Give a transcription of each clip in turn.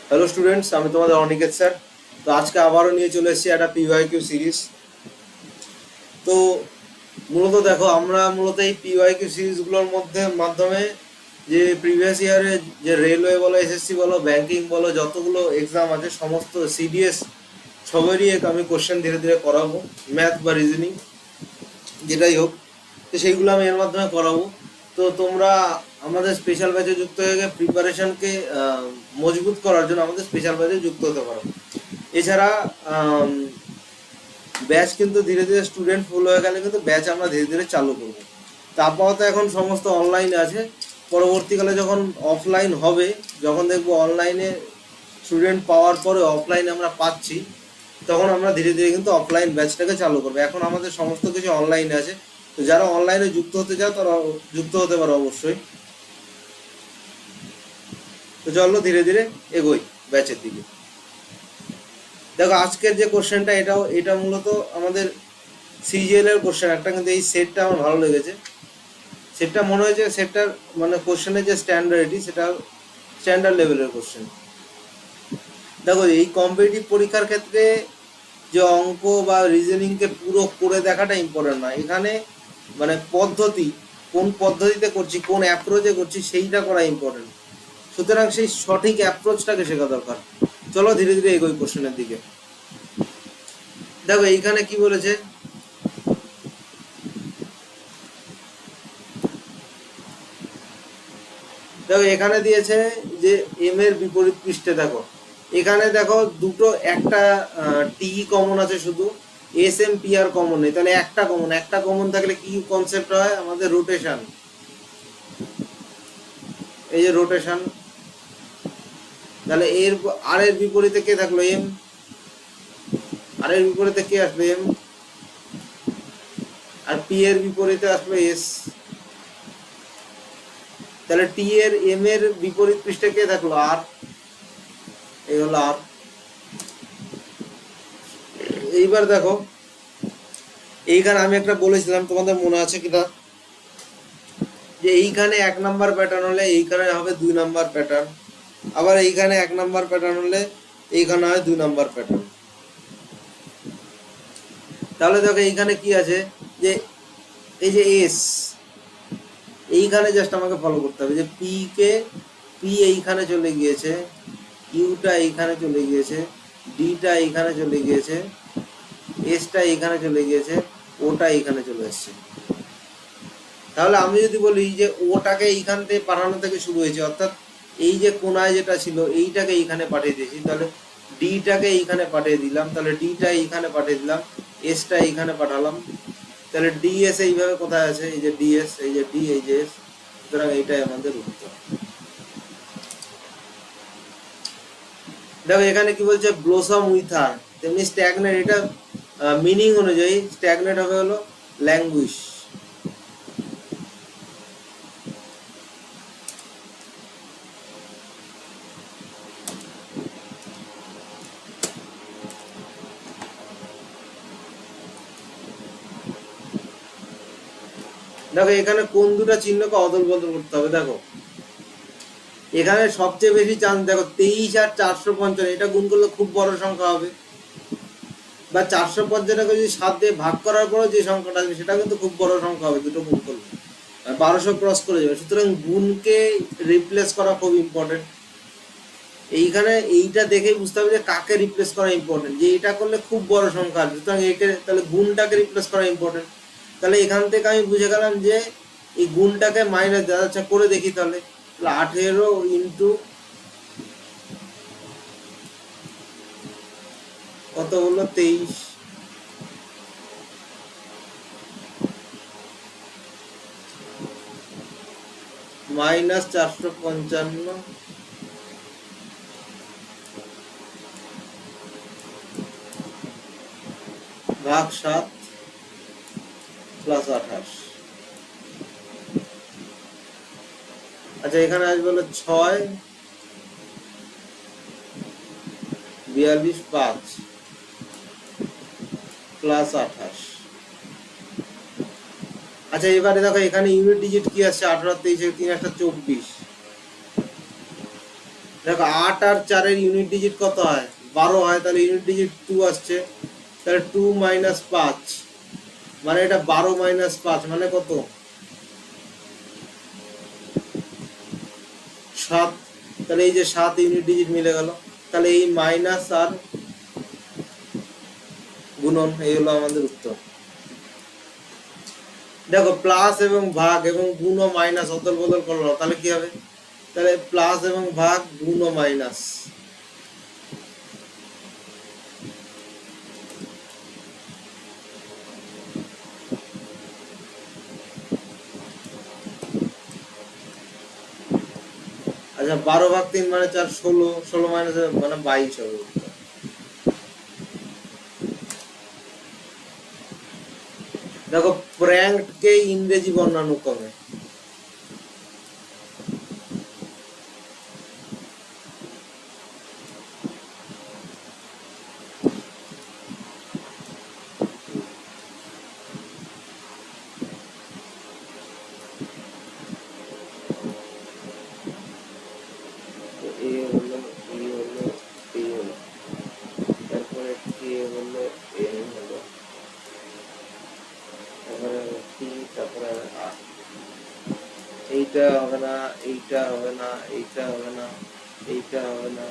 Hello students, আমি তোমাদের Aniket sir. তো আজকে আবারও নিয়ে চলে এসেছি একটা পিওয়াইকিউ সিরিজ। তো মূলত দেখো, আমরা মূলত এই পিওয়াইকিউ সিরিজগুলোর মাধ্যমে যে প্রিভিয়াস ইয়ারে যে রেলওয়ে বলো, এসএসসি বলো, ব্যাংকিং বলো, যতগুলো এক্সাম আছে সমস্ত সিডিএস সবেরই আমি কোশ্চেন ধীরে ধীরে করাবো, ম্যাথ বা রিজনিং যেটাই হোক। তো সেইগুলো আমি এর মাধ্যমে করাবো। তো তোমরা আমাদের স্পেশাল ব্যাচে যুক্ত হয়ে গিয়ে প্রিপারেশনকে মজবুত করার জন্য আমাদের স্পেশাল ব্যাচে যুক্ত হতে পারো। এছাড়া ব্যাচ কিন্তু ধীরে ধীরে স্টুডেন্ট ফুল হয়ে গেলে কিন্তু ব্যাচ আমরা ধীরে ধীরে চালু করবো। তা আপাতত এখন সমস্ত অনলাইনে আছে। পরবর্তীকালে যখন অফলাইন হবে, যখন দেখবো অনলাইনে স্টুডেন্ট পাওয়ার পরে অফলাইনে আমরা পাচ্ছি, তখন আমরা ধীরে ধীরে কিন্তু অফলাইন ব্যাচটাকে চালু করবো। এখন আমাদের সমস্ত কিছু অনলাইনে আছে। তো যারা অনলাইনে যুক্ত হতে চাও তারা যুক্ত হতে পারো অবশ্যই। তো চলো ধীরে ধীরে এগোই ব্যাচের দিকে। দেখো, আজকের যে কোশ্চেনটা, এটা মূলত আমাদের সিজিএল এর কোশ্চেন একটা, কিন্তু এই সেটটা আমার ভালো লেগেছে। সেটটা মনে হয়েছে সেটটার মানে কোশ্চেনের যে স্ট্যান্ডার্ডটি, সেটা স্ট্যান্ডার্ড লেভেলের কোশ্চেন। দেখো, এই কম্পিটিটিভ পরীক্ষার ক্ষেত্রে যে অঙ্ক বা রিজনিংকে পুরো করে দেখাটা ইম্পর্টেন্ট না। এখানে মানে পদ্ধতি, কোন পদ্ধতিতে করছি, কোন অ্যাপ্রোচে করছি, সেইটা করা ইম্পর্টেন্ট। সুতরাং সেই সঠিক অ্যাপ্রোচটাকে শেখা দরকার। চলো ধীরে ধীরে এগোই কোশ্চেনের দিকে। দেখো এইখানে কি বলেছে, দেখো এখানে দিয়েছে যে এম এর বিপরীত পৃষ্ঠে দেখো, এখানে দেখো দুটো, একটা টি কমন আছে শুধু, S M P R common নেই। তাহলে একটা কমন থাকলে কি কনসেপ্ট হয় আমাদের? রোটেশন। এই যে রোটেশন। তাহলে আর এর বিপরীতে কে থাকলো? এম। আর এর বিপরীতে কে আসবে? এম। আর পি এর বিপরীতে আসলো এস। তাহলে টি এর এম এর বিপরীত পৃষ্ঠে কে থাকলো? আর। এই হলো আর। এইবার দেখো, এইখানে আমি একটা বলেছিলাম, তোমাদের মনে আছে কিনা, যে এইখানে 1 নাম্বার প্যাটার্ন হলে এইখানে হবে 2 নাম্বার প্যাটার্ন, আবার এইখানে 1 নাম্বার প্যাটার্ন হলে এইখানে হয় 2 নাম্বার প্যাটার্ন। তাহলে দেখো এইখানে কি আছে, যে এই যে এস, এইখানে জাস্ট আমাকে ফলো করতে হবে যে পি এইখানে চলে গিয়েছে, ইউটা এইখানে চলে গিয়েছে, ডিটা এইখানে চলে গিয়েছে, এসটা এইখানে চলে গিয়েছে, ওটা এইখানে চলে এসছে। তাহলে আমি যদি বলি যে ওটাকে এইখান থেকে পাঠানো থেকে শুরু হয়েছে, অর্থাৎ এই যে কোনায় যেটা ছিল এইটাকে এইখানে পাঠিয়ে দিয়েছি, তাহলে ডিটাকে এইখানে পাঠিয়ে দিলাম, তাহলে ডিটা এইখানে পাঠিয়ে দিলাম, এসটা এইখানে পাঠালাম। তাহলে ডিএস এইভাবে কোথায় আছে? এই যে ডিএস, এই যে ডি, এই যে এস। সুতরাং এইটাই আমাদের উত্তর। দেখো এখানে কি বলছে, ব্লোসম উইথ হার, তেমনি স্ট্যাগনেট, এটা মিনিং অনুযায়ী স্ট্যাগনেট হবে হলো ল্যাঙ্গুইশ। দেখো এখানে কোন দুটা চিহ্নকে অদল বদল করতে হবে। দেখো এখানে সবচেয়ে বেশি চান্স, দেখো 23 আর 455, এটা গুণ করলে খুব বড় সংখ্যা হবে। বা 455টাকে যদি 7 দিয়ে ভাগ করার পরে যে সংখ্যাটা আসবে সেটা কিন্তু খুব বড় সংখ্যা হবে দুটো গুণ করলে, 1200 ক্রস করে যাবে। সুতরাং গুণকে রিপ্লেস করা খুব ইম্পর্টেন্ট। এইখানে এইটা দেখেই বুঝতে হবে যে কাকে রিপ্লেস করা ইম্পর্টেন্ট, যে এটা করলে খুব বড় সংখ্যা আসবে, সুতরাং একে তাহলে গুণটাকে রিপ্লেস করা ইম্পর্টেন্ট। তাহলে এখান থেকে আমি বুঝে গেলাম যে এই গুণটাকে মাইনাস দেওয়া, আচ্ছা করে দেখি তাহলে। 18 ইন্টু কত হলো? 23 মাইনাস 455 ভাগ 7 প্লাস 28। আচ্ছা এখানে আসবে হলো 6 42 5 প্লাস 28। আচ্ছা এবারে দেখো এখানে ইউনিট ডিজিট কি আসছে? 18 23 3 একটা 24, দেখো 8 আর 4-এর ইউনিট ডিজিট কত হয়? 12 হয়, তাহলে ইউনিট ডিজিট 2 আসছে, তাহলে 2 মাইনাস 5, মানে এটা 12 মাইনাস 5 মানে কত? 7। তাহলে এই যে 7 ইউনিট ডিজিট মিলে গেল, তাহলে এই মাইনাস আর গুণন, এই হলো আমাদের উত্তর। দেখো প্লাস এবং ভাগ এবং গুণ ও মাইনাস অদল বদল করলো, তাহলে কি হবে? তাহলে প্লাস এবং ভাগ গুণ ও মাইনাস। আচ্ছা 12 ভাগ 3 মানে 4, 16, 16 মাইনাস মানে 22 হবে। দেখো প্র্যাঙ্ক কে ইংরেজি বর্ণানুক্রমে, এ হলো, বি হলো, সি হলো, তারপরে কে হলো, এন হলো, তারপরে টি, তারপরে আর। এইটা হবে না, এইটা হবে না, এইটা হবে না, এইটা হবে না,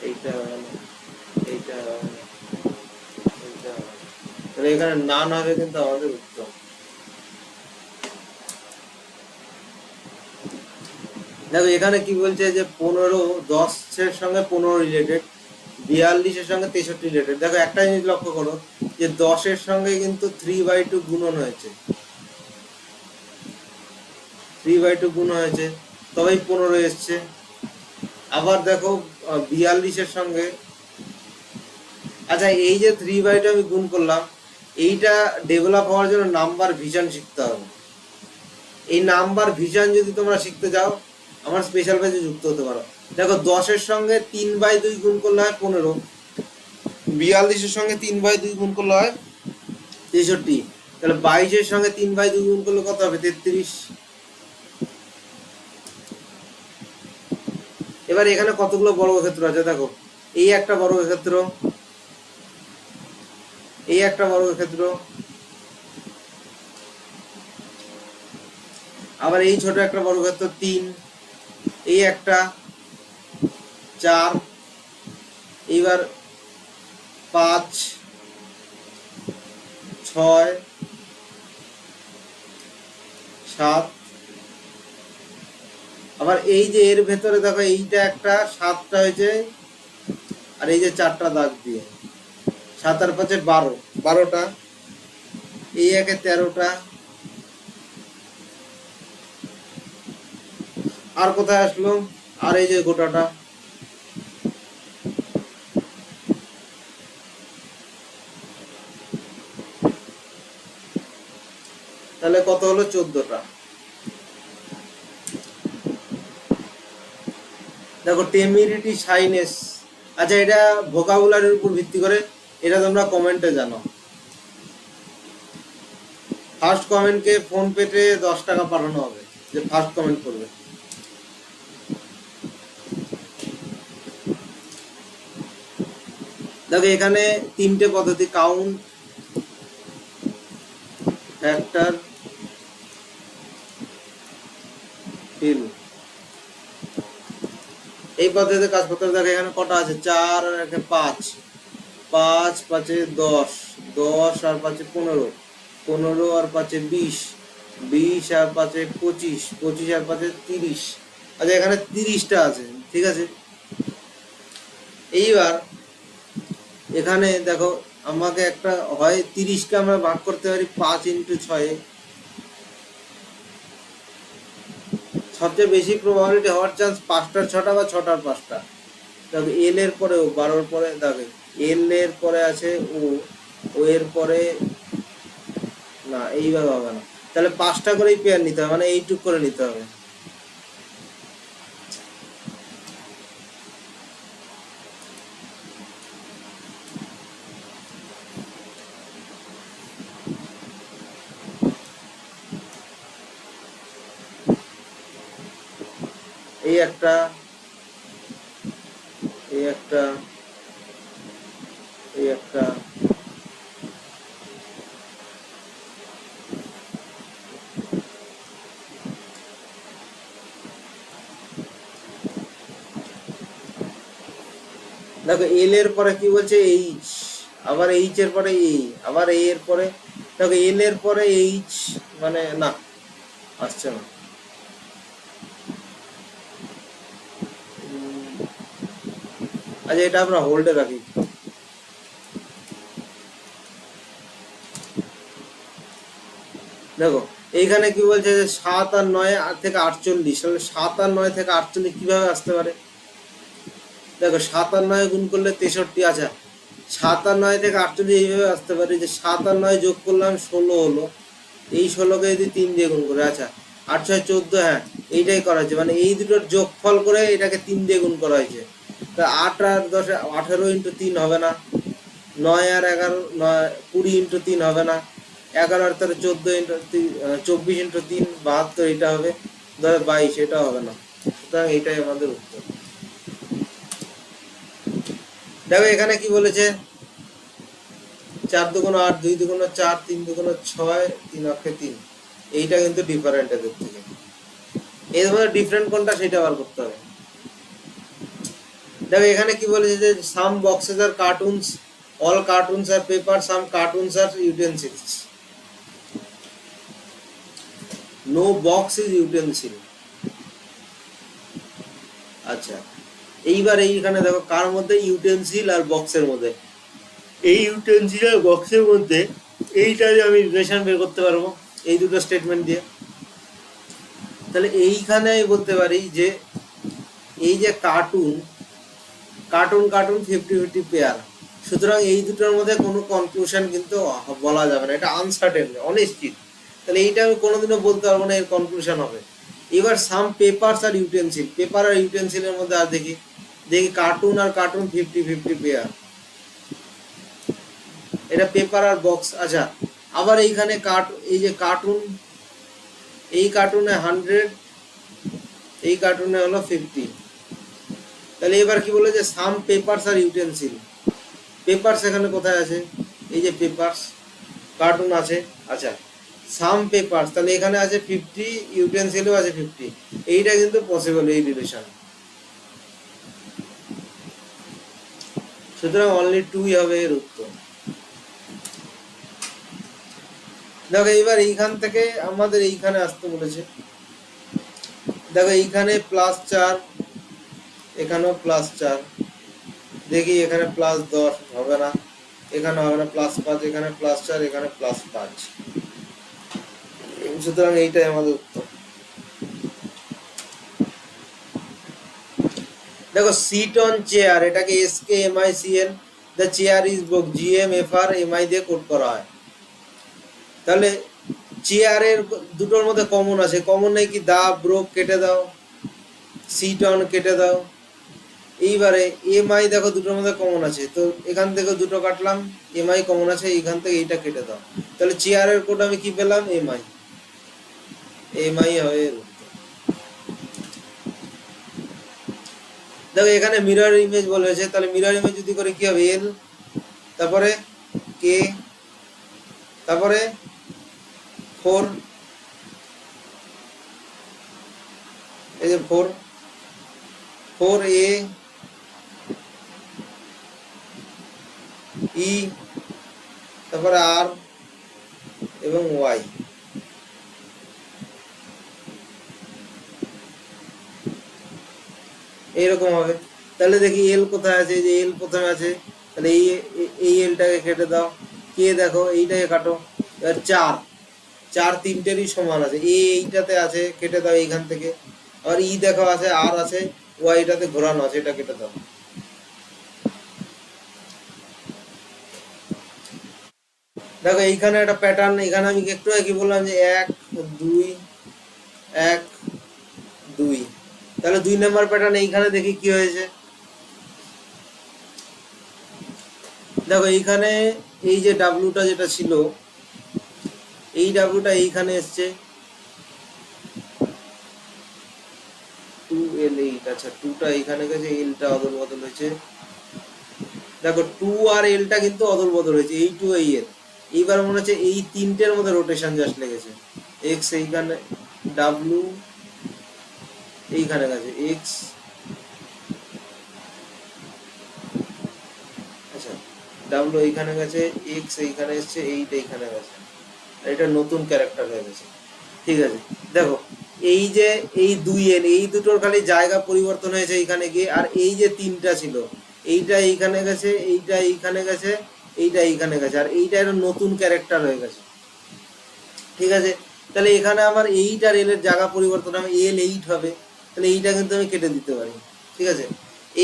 এইটা হবে না, এইটা হবে না, এইটা হবে না। তাহলে এখানে নান হবে কিন্তু আমাদের উত্তর। দেখো এখানে কি বলছে যে 15, 10-এর সঙ্গে 15 রিলেটেড, 42-এর সঙ্গে 63 রিলেটেড। দেখো একটা জিনিস লক্ষ্য করো যে 10-এর সঙ্গে কিন্তু 3/2 গুণন হয়েছে, 3/2 গুণ হয়েছে, তবেই 15 এসছে। আবার দেখো 42-এর সঙ্গে, আচ্ছা এই যে 3/2 আমি গুণ করলাম, এইটা ডেভেলপ হওয়ার জন্য নাম্বার ভিশন শিখতে হবে। এই নাম্বার ভিশন যদি তোমরা শিখতে যাও, আমার স্পেশাল ব্যাচে যুক্ত হতে পারো। দেখো 10-এর সঙ্গে 3/2 গুণ করলে হয় 15, 42-এর সঙ্গে 3/2 গুণ করলে হয় 63, তাহলে 22-এর সঙ্গে 3/2 গুণ করলে কত হবে? 33। এবার এখানে কতগুলো বর্গক্ষেত্র আছে দেখো, এই একটা বর্গক্ষেত্র, এই একটা বর্গক্ষেত্র, আবার এই ছোট একটা বর্গক্ষেত্র 3, এই একটা 4, এইবার 5, 6, 7, আবার এই যে এর ভেতরে দেখো এইটা একটা 7টা হয়েছে, আর এই যে 4টা দাগ দিয়ে 7 আর 5-এ 12, 12টা, এই একে 13টা, আর কোথায় আসলো? আর এই যে গোটাটা, তাহলে কত হলো? 14টা। দেখো টেমিরিটি সাইনেস, আচ্ছা এটা ভোকাবুলারির উপর ভিত্তি করে, এটা তোমরা কমেন্টে জানো। ফার্স্ট কমেন্টকে ফোন পেতে 10 টাকা পাঠানো হবে, যে ফার্স্ট কমেন্ট করবে। দেখো এখানে 3টে পদ্ধতি, কাউন্ট, ফ্যাক্টর, ফিল, এই পদ্ধতিতে কাজ করতে হবে। দেখো এখানে কটা আছে? 4 আর 5, 5 5-এ 10, 10 আর 5-এ 15, 15 আর 5-এ 20, 20 আর 5-এ 25, 25 আর 5-এ 30। আচ্ছা এখানে 30টা আছে, ঠিক আছে। এইবার এখানে দেখো আমাকে একটা হয় 30কে আমরা ভাগ করতে পারি 5 × 6-এ, সবচেয়ে বেশি প্রবাবিলিটি হওয়ার চান্স 5টার 6টা বা 6টার 5টা। দেখো এল এর পরে ও, 12-র পরে দেখো এল এর পরে আছে ও, ও এর পরে না, এইভাবে হবে না, তাহলে 5টা করেই পেয়ার নিতে হবে, মানে এইটুক করে নিতে হবে। এই একটা, এই একটা, এই একটা, দেখো এল এর পরে কি বলছে এইচ, আবার এইচ এর পরে এই, আবার এ এর পরে, দেখো এল এর পরে এইচ, মানে না আসছে না। আচ্ছা এটা আমরা হোল্ডে রাখি। দেখো এইখানে কি বলছে যে 7 আর 9 থেকে 48, তাহলে 7 আর 9 থেকে 48 কিভাবে আসতে পারে? দেখো 7 আর 9 গুণ করলে 63। আচ্ছা 7 আর 9 থেকে 48 এইভাবে আসতে পারে যে 7 আর 9 যোগ করলাম 16 হলো, এই 16কে যদি 3 দিয়ে গুণ করে, আচ্ছা 8 6 14, হ্যাঁ এইটাই করা হয়েছে, মানে এই দুটোর যোগফল করে এটাকে 3 দিয়ে গুণ করা হয়েছে। তা 8 আর 10 18 ইন্টু 3 হবে না, 9 আর 11 20 ইন্টু 3 হবে না, 11 আর 14 ইন্টু 24 ইন্টু 3 72, এটা হবে 22, এটা হবে না। সুতরাং এইটাই আমাদের উত্তর। দেখো এখানে কি বলেছে, 4 দুগুণ 8, 2 দুগুণ 4, 3 দুগুণ 6, 3 অক্ষে 3, এইটা কিন্তু ডিফারেন্ট এদের থেকে। এর মধ্যে ডিফারেন্ট কোনটা সেটা বার করতে হবে। দেখো এখানে কি বলেছে যে সাম বক্সেস আর কার্টুনস, অল কার্টুনস আর পেপার, সাম কার্টুনস আর utensils, no box is utensil. আচ্ছা এইবার এইখানে দেখো কার মধ্যে, ইউটেন্সিল আর বক্সের মধ্যে, এই ইউটেন্সিল আর বক্সের মধ্যে এইটা আমি রিলেশন বের করতে পারবো এই দুটো স্টেটমেন্ট দিয়ে। তাহলে এইখানে আমি বলতে পারি যে এই যে কার্টুন কার্টুন কার্টুন 50-50 পেয়ার, সুতরাং এই দুটোর মধ্যে কোনো কনক্লুশন কিন্তু বলা যাবে না, এটা আনসার্টেন, অনিশ্চিত। তাহলে এইটা আমি কোনোদিনও বলতে পারবো না এর কনক্লুশন হবে। এবার সাম পেপারস আর ইউটেন্সিল, পেপার আর ইউটেন্সিলের মধ্যে আর দেখি, দেখি কার্টুন আর কার্টুন 50-50 পেয়ার, এটা পেপার আর বক্স। আচ্ছা আবার এইখানে এই যে কার্টুন, এই কার্টুনে 100, এই কার্টুনে হলো 50। তাহলে এবার কি বলে যে সাম পেপারস আর ইউটেন্সিল, পেপারস এখানে কোথায় আছে, এই যে পেপারস, কার্টুন আছে, আচ্ছা সাম পেপারস, তাহলে এখানে আছে 50, ইউটেন্সিলও আছে 50, এইটা কিন্তু পসিবল এই রিলেশন। সুতরাং অনলি 2 হবে এর উত্তর। দেখো এইবার এইখান থেকে আমাদের এইখানে আসতে বলেছে, দেখো এইখানে +4, এখানেও +4, দেখি এখানে +10 হবে না, এখানে হবে না, +5, এখানে +4, এখানে +5, সুতরাং এইটাই আমাদের উত্তর। দেখো সিট অন চেয়ার, এটাকে SKMICL, the chair is book, GMFR MI দিয়ে কোড করা হয়। তাহলে চেয়ারের দুটোর মধ্যে কমন আছে, কমন নেই কি, দা ব্রোক কেটে দাও, সিট অন কেটে দাও। এইবারে MI দেখো দুটোর মধ্যে কমন আছে, তো এখান থেকে দুটো কাটলাম, MI কমন আছে, এইখান থেকে এইটা কেটে দাও, তাহলে চেয়ারের কোড আমি কি পেলাম, MI হবে। দেখো এখানে মিরর ইমেজ বলেছে, তাহলে মিরর ইমেজ যদি করে কি হবে, L, তারপরে K, তারপরে 4, এই যে 4A E, তারপরে R এবং Y। এইরকম হবে। তাহলে দেখি এল কোথায় আছে, যে এল প্রথমে আছে, তাহলে এই এলটাকে কেটে দাও, কে দেখো এইটাকে কাটো, এবার 4 তিনটেরই সমান আছে, এইটাতে আছে, কেটে দাও এইখান থেকে, আবার ই দেখো আছে, আর আছে, ওয়াইটাতে ঘোরানো আছে, এটা কেটে দাও। দেখো এইখানে একটা প্যাটার্ন, এখানে আমি একটু কি বললাম যে 1 2 1 2, তাহলে 2 নাম্বার প্যাটার্ন এইখানে দেখি কি হয়েছে। দেখো এইখানে এই যে ডাব্লুটা যেটা ছিল, এই ডাব্লুটা এইখানে এসছে, 2L8, আচ্ছা 2টা এখানে গেছে, এলটা অদল বদল হয়েছে। দেখো 2 আর এলটা কিন্তু অদল বদল হয়েছে, এই টু এই এল। এইবার মনে হচ্ছে এই তিনটের মধ্যে রোটেশন জাস্ট লেগেছে। এক্স এইখানে, ডাব্লু এইখানে গেছে, এক্স, আচ্ছা ডাব্লু এইখানে গেছে, এক্স এইখানে এসছে, এইটা এইখানে গেছে, এটা নতুন ক্যারেক্টার হয়ে গেছে। ঠিক আছে, দেখো এই যে এই 2N, এই দুটোর খালি জায়গা পরিবর্তন হয়েছে এইখানে গিয়ে, আর এই যে তিনটা ছিল, এইটা এইখানে গেছে, এইটা এইখানে গেছে, এইটা এইখানে গেছে, আর এইটা একটা নতুন ক্যারেক্টার হয়ে গেছে। ঠিক আছে, তাহলে এখানে আমার এইট আর এল এর জায়গা পরিবর্তন হবে, L8 হবে, তাহলে এইটা কিন্তু আমি কেটে দিতে পারি। ঠিক আছে,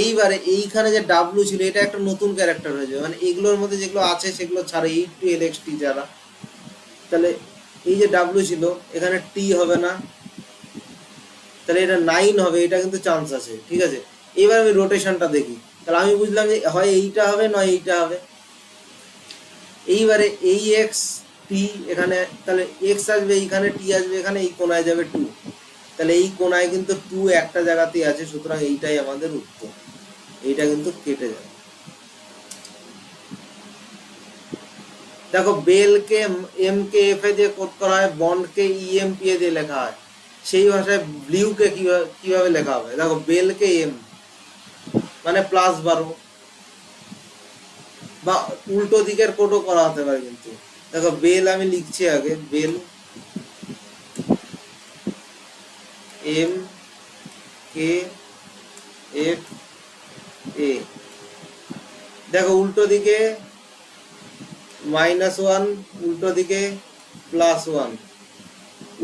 এইবারে এইখানে যে ডাব্লু ছিল, এটা একটা নতুন ক্যারেক্টার হয়ে যাবে, মানে এগুলোর মধ্যে যেগুলো আছে সেগুলো ছাড়া, এই টু LXT যারা, তাহলে এই যে ডাব্লু ছিল এখানে টি হবে না, তাহলে এটা 9 হবে, এটা কিন্তু চান্স আছে। ঠিক আছে, এবার আমি রোটেশনটা দেখি, তাহলে আমি বুঝলাম যে হয় এইটা হবে নয় এইটা হবে। এইবারে এই এক্স টি এখানে, তাহলে এক্স আসবে এইখানে, টি আসবে এখানে, এই কোনায় যাবে 2, তাহলে এই কোনায় কিন্তু 2 একটা জায়গাতেই আছে, সুতরাং এইটাই আমাদের উত্তর, এইটা কিন্তু কেটে যাবে। দেখো বেলকে এম কে এফ এ দিয়ে কোড করা হয়, বন্ডকে ইএমপি এ দিয়ে লেখা হয়, সেই ভাষায় ব্লিউকে কিভাবে লেখা হবে? দেখো বেলকে এম মানে +12, বা উল্টো দিকের কোডও করা হতে পারে কিন্তু। দেখো বেল আমি লিখছি আগে, বেল এম কে এফ এ, দেখো উল্টো দিকে -1, উল্টো দিকে +1,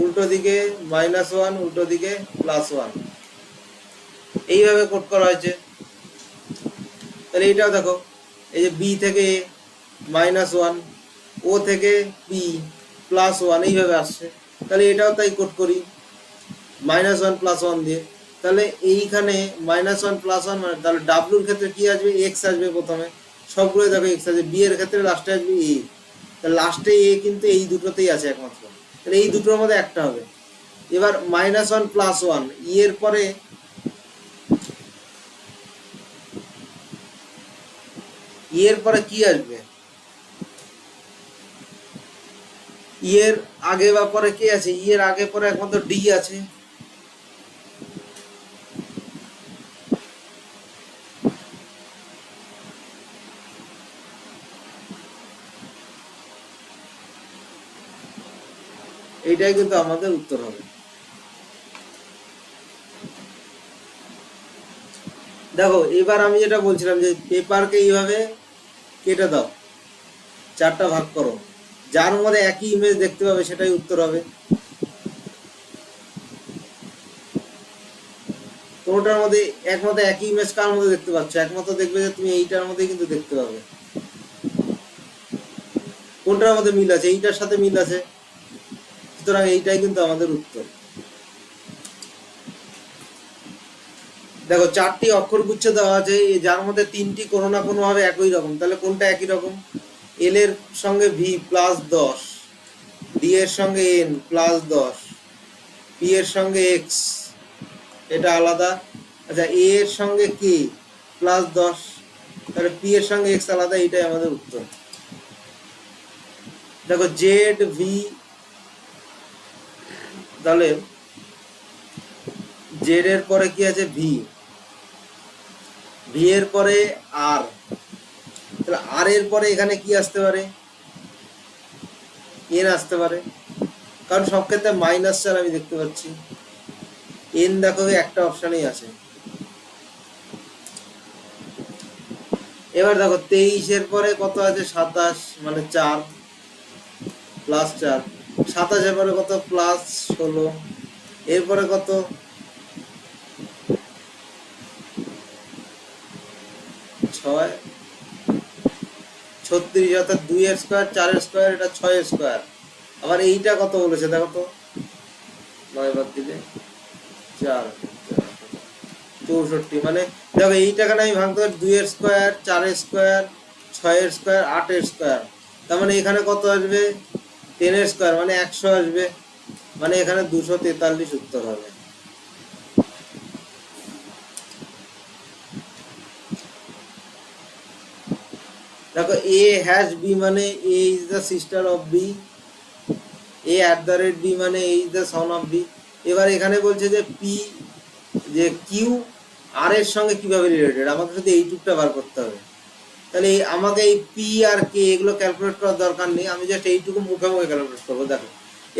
উল্টো দিকে -1, উল্টো দিকে +1, এইভাবে কোড করা হয়েছে। তাহলে এইটাও দেখো, এই যে বি থেকে -1, ও থেকে পি +1, এইভাবে আসছে। তাহলে এটাও তাই কোড করি -1 +1 দিয়ে। তাহলে এইখানে -1 +1 মানে, তাহলে ডাব্লুর ক্ষেত্রে কি আসবে? এক্স আসবে প্রথমে, সবগুলো দেখো এক্স আসবে। বি এর ক্ষেত্রে লাস্টে আসবে এ, তাহলে লাস্টে এ কিন্তু এই দুটোতেই আছে একমাত্র, তাহলে এই দুটোর মধ্যে একটা হবে। এবার -1 +1, ই এর পরে কি আসবে? ই এর আগে বা পরে কে আছে? ই এর আগে পরে একমাত্র ডি আছে। এইটাই কিন্তু আমাদের উত্তর হবে। দেখো এবার আমি যেটা বলছিলাম যে পেপারকে এইভাবে কেটে দাও, 4টা ভাগ করো, যার মধ্যে একই ইমেজ দেখতে পাবে সেটাই উত্তর হবে। কোনোটার মধ্যে একমাত্র একই ইমেজ কার মধ্যে দেখতে পাচ্ছ? একমাত্র দেখবে যে তুমি এইটার মধ্যেই কিন্তু দেখতে পাবে। কোনটার মধ্যে মিল আছে? এইটার সাথে মিল আছে, সুতরাং এইটাই কিন্তু আমাদের উত্তর। দেখো 4টি অক্ষর গুচ্ছ দেওয়া আছে, যার মধ্যে 3টি কোনো না কোনো ভাবে একই রকম, তাহলে কোনটা একই রকম? এল এর সঙ্গে ভি +10, ডি এর সঙ্গে এন +10, পি এর সঙ্গে এক্স, এটা আলাদা। আচ্ছা এ এর সঙ্গে কে +10, তাহলে পি এর সঙ্গে এক্স আলাদা, এইটাই আমাদের উত্তর। দেখো জেড ভি, তাহলে জেড এর পরে কি আছে? ভি, ভি এর পরে আর, তাহলে আর এর পরে এখানে কি আসতে পারে? এন আসতে পারে, কারণ সব ক্ষেত্রে -4 আমি দেখতে পাচ্ছি। এন দেখো একটা অপশানেই আছে। এবার দেখো 23 এর পরে কত আছে? 27, মানে 4 +4, 27 এর পরে কত? +16, এরপরে কত? 6, 36, অর্থাৎ 2 এর স্কোয়ার, 4 এর স্কোয়ার, এটা 6 এর স্কোয়ার। আবার এইটা কত বলেছে দেখো তো, 9 বাদ দিলে 4, 64, মানে দেখো এই টাকাটা আমি ভাঙতে পারি 2 এর স্কোয়ার, 4 এর স্কোয়ার, 6 এর স্কোয়ার, 8 এর স্কোয়ার, তার মানে এখানে কত আসবে? 10 এর স্কোয়ার, মানে 100 আসবে, মানে এখানে 243 উত্তর হবে। দেখো এ হ্যাশ বি মানে A is the sister of B, A at the rate B মানে A is the son of B. এবার এখানে বলছে যে পি, যে কিউ আর এর সঙ্গে কিভাবে রিলেটেড, আমাকে শুধু এইটুকটা বার করতে হবে। তাহলে আমাকে এই পি আর কে এগুলো ক্যালকুলেট করার দরকার নেই, আমি জাস্ট এইটুকু মুখে মুখে ক্যালকুলেট করবো। দেখো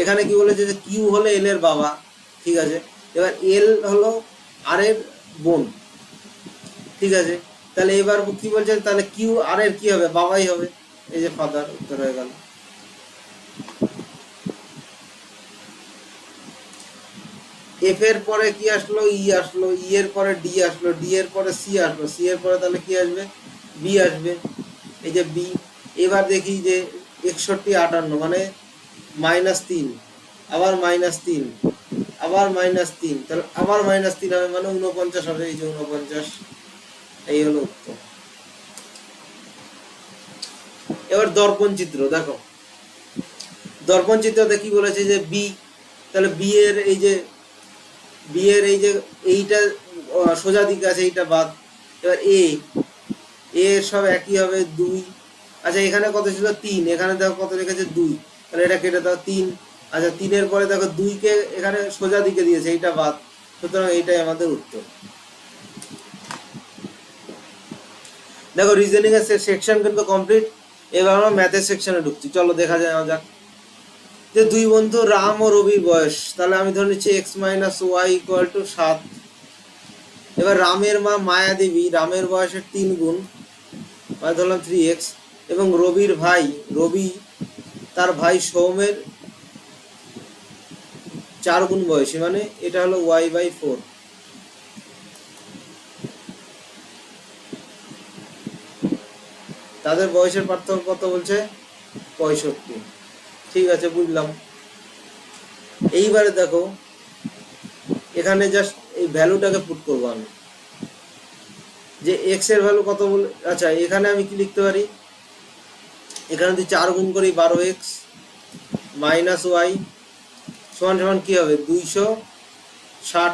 এখানে কি বলেছে যে কিউ হলো এল এর বাবা, ঠিক আছে। এবার এল হলো আর এর বোন, ঠিক আছে। তাহলে এবার কি বলছে, তাহলে কিউ আর এর কি হবে, বাবাই হবে, এই যে ফাদার, উত্তর হয়ে গেল। এফ এর পরে কি আসলো, ই আসলো, ই এর পরে ডি আসলো, ডি এর পরে সি আসলো, সি এর পরে তাহলে কি আসবে, বি আসবে, এই যে বি। এবার দেখি যে 61 58 মানে -3, আবার -3, আবার -3, তাহলে আবার -3 হবে মানে 49 হবে, এই যে 49, এই হলো উত্তর। এবার দর্পণ চিত্র দেখো, দর্পণ চিত্রতে কি বলেছে যে বি, তাহলে বি এর এই যে এইটা সোজা দিকে আছে, এইটা বাদ। এবার এ সব একই হবে 2। আচ্ছা এখানে কত ছিল 3, এখানে দেখো কত লিখেছে 2, তাহলে এটা কেটে দাও 3। আচ্ছা 3-এর পরে দেখো 2-কে এখানে সোজা দিকে দিয়েছে, এইটা বাদ, সুতরাং এইটাই আমাদের উত্তর। দেখো রিজনিং এর সেকশন কিন্তু কমপ্লিট। এবার আমরা ম্যাথের সেকশনে ঢুকছি, চলো দেখা যায় যাক। যে দুই বন্ধু রাম ও রবির বয়স, তাহলে আমি ধরে নিচ্ছি x - y = 7। এবার রামের মা মায়া দেবী, রামের বয়সের 3 গুণ, মানে ধরলাম 3x, এবং রবির ভাই রবি তার ভাই সৌমের 4 গুণ বয়সী, মানে এটা হলো y/4। তাদের বয়সের পার্থক্য কত বলছে, 65। ঠিক আছে, বুঝলাম। এইবারে দেখো এখানে জাস্ট এই ভ্যালুটাকে পুট করবো আমি, যে এক্স এর ভ্যালু কত বলে। আচ্ছা এখানে আমি কি লিখতে পারি, এখানে যদি 4 গুণ করি 12x মাইনাস ওয়াই সমান সমান কি হবে 260।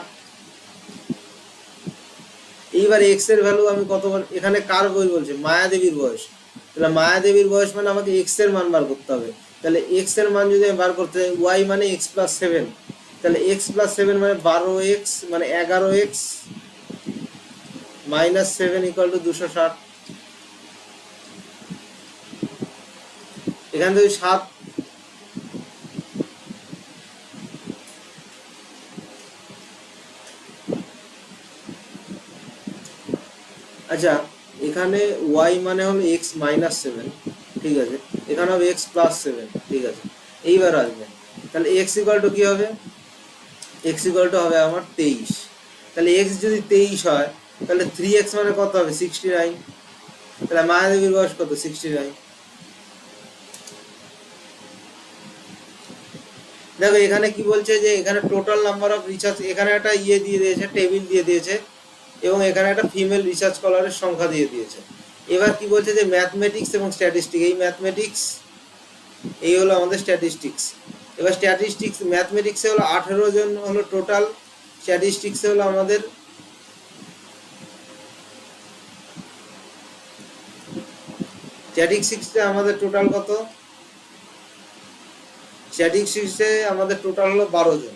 এইবার এক্স এর ভ্যালু আমি কত, এখানে কার বই বলছে, মায়াদেবীর বয়স, তাহলে মায়াদেবীর বয়স মানে আমাকে এক্স এর মান বার করতে হবে। তাহলে এক্স এর মান যদি আমি বার করতে চাই, ওয়াই মানে x+7, তাহলে x+7 মানে 12x মানে 11x -7 = 260। এখানে যদি 7, আচ্ছা এখানে y মানে হলো x - 7, ঠিক আছে, এখানে হবে x+7, ঠিক আছে। এইবার আসবে, তাহলে x = কি হবে, x = হবে আমার 23। তাহলে x যদি 23 হয়, তাহলে 3x মানে কত হবে 69। তাহলে মায়াদেবীর বয়স কত, 69। দেখো এখানে কি বলছে, যে এখানে টোটাল নাম্বার অফ রিসার্চ, এখানে একটা ইয়ে দিয়ে দিয়েছে, টেবিল দিয়ে দিয়েছে, এবং এখানে একটা ফিমেল রিসার্চ স্কলারের সংখ্যা দিয়ে দিয়েছে। এবার কি বলছে যে ম্যাথমেটিক্স এবং স্ট্যাটিস্টিক্স, এই ম্যাথমেটিক্স, এই হলো আমাদের স্ট্যাটিস্টিক্স। এবার স্ট্যাটিস্টিক্স ম্যাথমেটিক্সে হলো 18 জন হলো টোটাল, স্ট্যাটিস্টিক্সে হলো আমাদের স্ট্যাটিস্টিক্সে আমাদের টোটাল কত, স্ট্যাটিস্টিক্সে আমাদের টোটাল হলো 12 জন।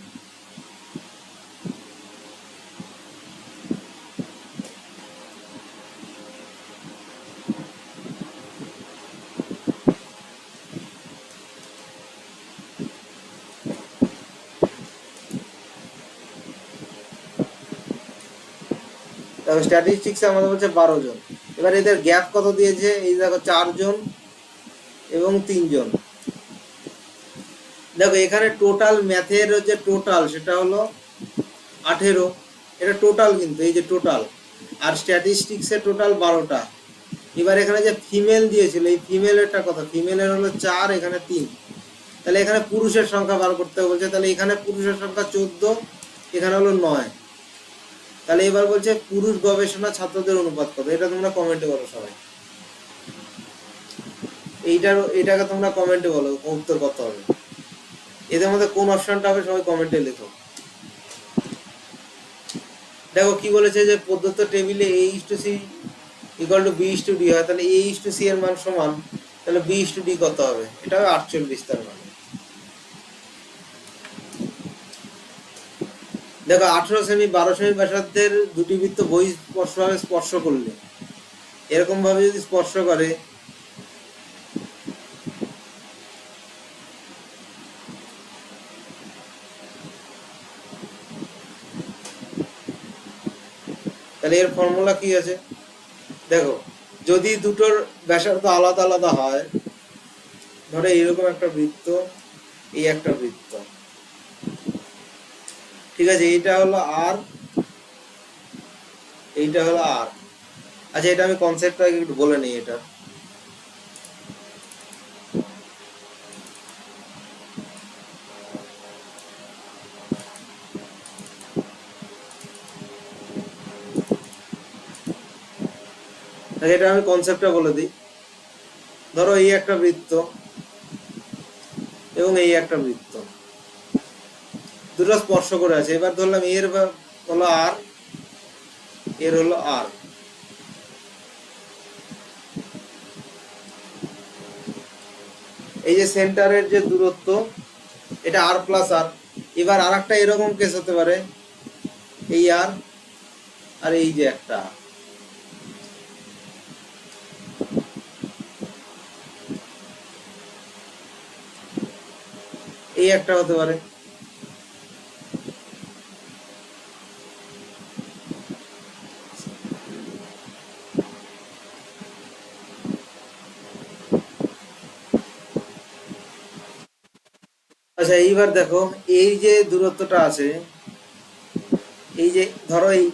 তারপর স্ট্যাটিস্টিক্সে আমাদের বলছে 12 জন। এবার এদের গ্যাপ কত দিয়েছে, এই দেখো 4 জন এবং 3 জন। দেখো এখানে টোটাল ম্যাথের যে টোটাল সেটা হলো 18, এটা টোটাল কিন্তু, এই যে টোটাল, আর স্ট্যাটিস্টিক্সের টোটাল 12টা। এবার এখানে যে ফিমেল দিয়েছিল, এই ফিমেলেরটা কত, ফিমেলের হলো 4, এখানে 3, তাহলে এখানে পুরুষের সংখ্যা বার করতে বলছে, তাহলে এখানে পুরুষের সংখ্যা 14, এখানে হলো 9। তাহলে এবার বলছে পুরুষ গবেষণা ছাত্রদের অনুপাত কত, এটা তোমরা কমেন্টে বলো সবাই, এটাকে তোমরা কমেন্টে বলো উত্তর কত হবে। এদের মধ্যে কোন অপশনটা হবে সবাই কমেন্টে লেখো। দেখো কি বলেছে, যে প্রদত্ত টেবিলে a/c equal to b is to d হয়, তাহলে এ ইস টু সি এর মান সমান, তাহলে বি ইস টু ডি কত হবে? এটা হবে 48 তার মানে। দেখো 18 সেমি 12 সেমি ব্যাসার্ধের দুটি বৃত্ত বহিঃস্পর্শভাবে স্পর্শ করলে, এরকম ভাবে যদি স্পর্শ করে, তাহলে এর ফর্মুলা কি আছে দেখো, যদি দুটোর ব্যাসার্ধ আলাদা আলাদা হয়, ধরো এইরকম একটা বৃত্ত, এই একটা বৃত্ত, ঠিক আছে, এইটা হলো আর, এইটা হলো আর। আচ্ছা, এটা আমি কনসেপ্টটা একটু বলে নিই। এটা এটা আমি কনসেপ্টটা বলে দিই। ধরো এই একটা বৃত্ত এবং এই একটা বৃত্ত, দুটো স্পর্শ করে আছে। এবার ধরলাম এর হলো আর, এর হলো আর। এই যে সেন্টারের যে দূরত্ব, এটা আর প্লাস আর। এবার আর একটা এরকম কেস হতে পারে, এই আর, আর এই যে একটা, এই একটা হতে পারে। আচ্ছা, এইবার দেখো এই যে দূরত্বটা আছে, এই যে ধরো এই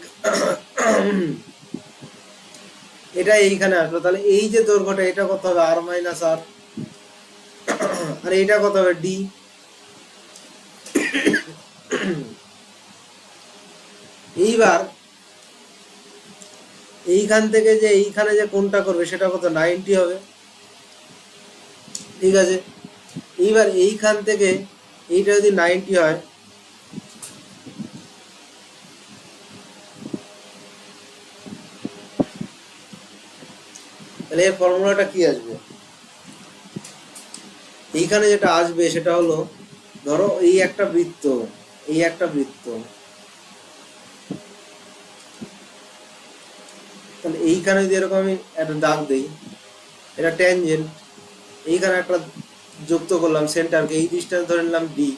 এটা এইখানে আসলো, তাহলে এই যে দৈর্ঘ্যটা, এটা কত হবে? আর মাইনাস আর। আর এইটা কত হবে? ডি। এইবার এইখান থেকে যে এইখানে যে কোণটা করবে, সেটা কত? 90 হবে, ঠিক আছে। এইবার এইখান থেকে এইটা যদি 90 হয়, তাহলে এর ফর্মুলাটা কি আসবে? এইখানে যেটা আসবে সেটা হলো, ধরো এই একটা বৃত্ত, এই একটা বৃত্ত, তাহলে এইখানে যদি এরকম আমি একটা দাগ দিই, এটা ট্যানজেন্ট, এইখানে একটা যুক্ত করলাম সেন্টারকে, এই ডিস্টেন্স ধরে নিলাম ডি।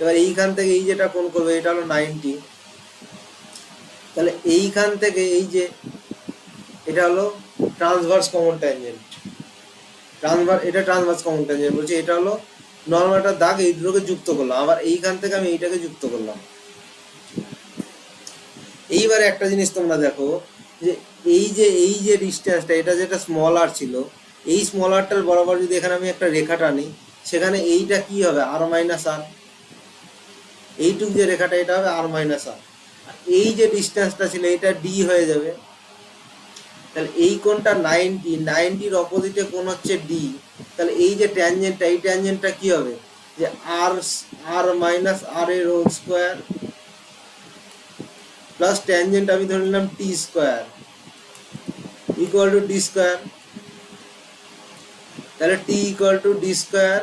এবার এইখান থেকে এই যেটা কোণ করবে, এটা হলো 90। তাহলে এইখান থেকে এই যে এটা হলো ট্রান্সভার্স কমন ট্যানজেন্ট, এটা ট্রান্সভার্স কমন ট্যানজেন্ট বলছি। এটা হলো নর্মাল একটা দাগ, এই দুটোকে যুক্ত করলাম, আবার এইখান থেকে আমি এইটাকে যুক্ত করলাম। এইবারে একটা জিনিস তোমরা দেখো, যে এই যে ডিস্টেন্সটা, এটা যেটা স্মল আর ছিল, এই স্মল আরটার বরাবর যদি এখানে আমি একটা রেখা টানি, সেখানে এইটা কি হবে? আর মাইনাস আর। এইটুক যে রেখাটা, এটা হবে আর মাইনাস আর। এই যে ডিস্টেন্সটা ছিল, এটা ডি হয়ে যাবে। তাহলে এই কোণটা 90, 90-র অপোজিটে কোণ হচ্ছে ডি। তাহলে এই যে ট্যানজেন্টটা, এই ট্যানজেন্টটা কি হবে? যে আর, আর মাইনাস আর এর হোল স্কোয়ার প্লাস ট্যানজেন্ট আমি ধরে নিলাম T square equal to D square. তাহলে T equal to D square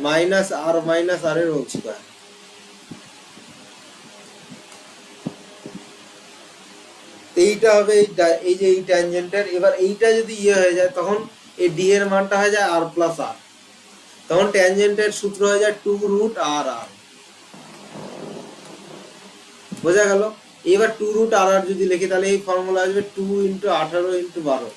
minus R এর হোল স্কোয়ার। এইটা হবে এই যে এই ট্যানজেন্টের। এবার এইটা যদি ইয়ে হয়ে যায়, তখন এই ডি এর মানটা হয়ে যায় আর প্লাস আর। তখন ট্যানজেন্টের সূত্র হয়ে যায় 2 রুট আর আর। বোঝা গেল? এবার 2 রুট আর আর যদি লিখি, তাহলে এই ফর্মুলা আসবে 2 ইন্টু 18 ইন্টু 12।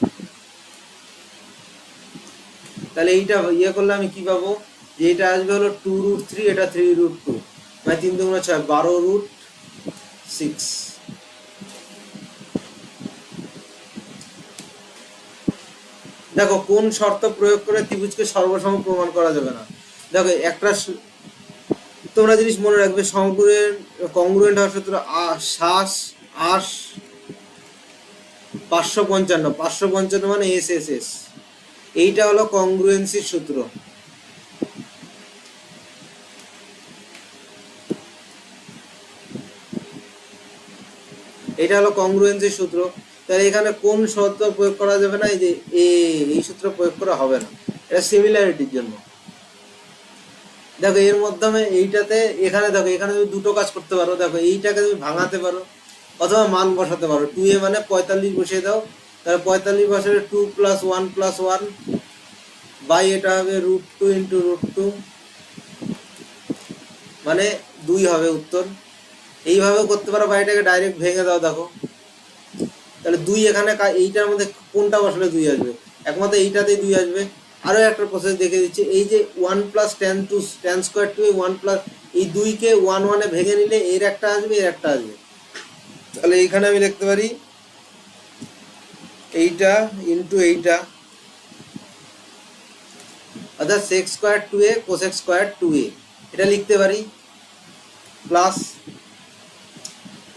তাহলে এইটা ইয়ে করলে আমি কি পাবো? যে এটা আসবে হলো 2 রুট 3, এটা 3 রুট 2, মানে 3 দুগুণে 6, 12 রুট 6। দেখো কোন শর্ত প্রয়োগ করে ত্রিভুজকে সর্বসম প্রমাণ করা যাবে না। দেখো একটা তোমরা জিনিস মনে রাখবে, কংগ্রুয়েন্ট হওয়ার সূত্র শ্বাস আশ 555, 555 মানে এস এস এস। এইটা হলো কংগ্রুয়েন্সির সূত্র। এটা হলো কংগ্রুয়েন্সির সূত্র। তাহলে এখানে কোন সূত্র প্রয়োগ করা যাবে না, এই যে এই সূত্র প্রয়োগ করা হবে না, এটা সিমিলারিটির জন্য। দেখো এর মাধ্যমে এইটাতে এখানে দেখো এখানে তুমি দুটো কাজ করতে পারো, দেখো এইটাকে তুমি ভাঙাতে পারো অথবা মান বসাতে পারো। 2a মানে 45 বসিয়ে দাও, তাহলে 45 বসালে 2 + 1 + 1 বাই এটা হবে √2 × √2 মানে 2 হবে উত্তর। এইভাবেও করতে পারো বা এটাকে ডাইরেক্ট ভেঙে দাও। দেখো তাহলে 2 এখানে এইটার মধ্যে কোনটা বসালে 2 আসবে, একমাত্র এইটাতেই 2 আসবে। আরো একটা প্রসেস দেখে দিচ্ছি, এই যে 1 + tan 2 tan স্কয়ার 2 1 প্লাস এই 2 কে 1 1 এ ভেঙে নিলে এর একটা আসবে, এর একটা আসবে। তাহলে এইখানে আমি লিখতে পারি এইটা ইনটু এইটা, অর্থাৎ sec square 2a cosec square 2a এটা লিখতে পারি, প্লাস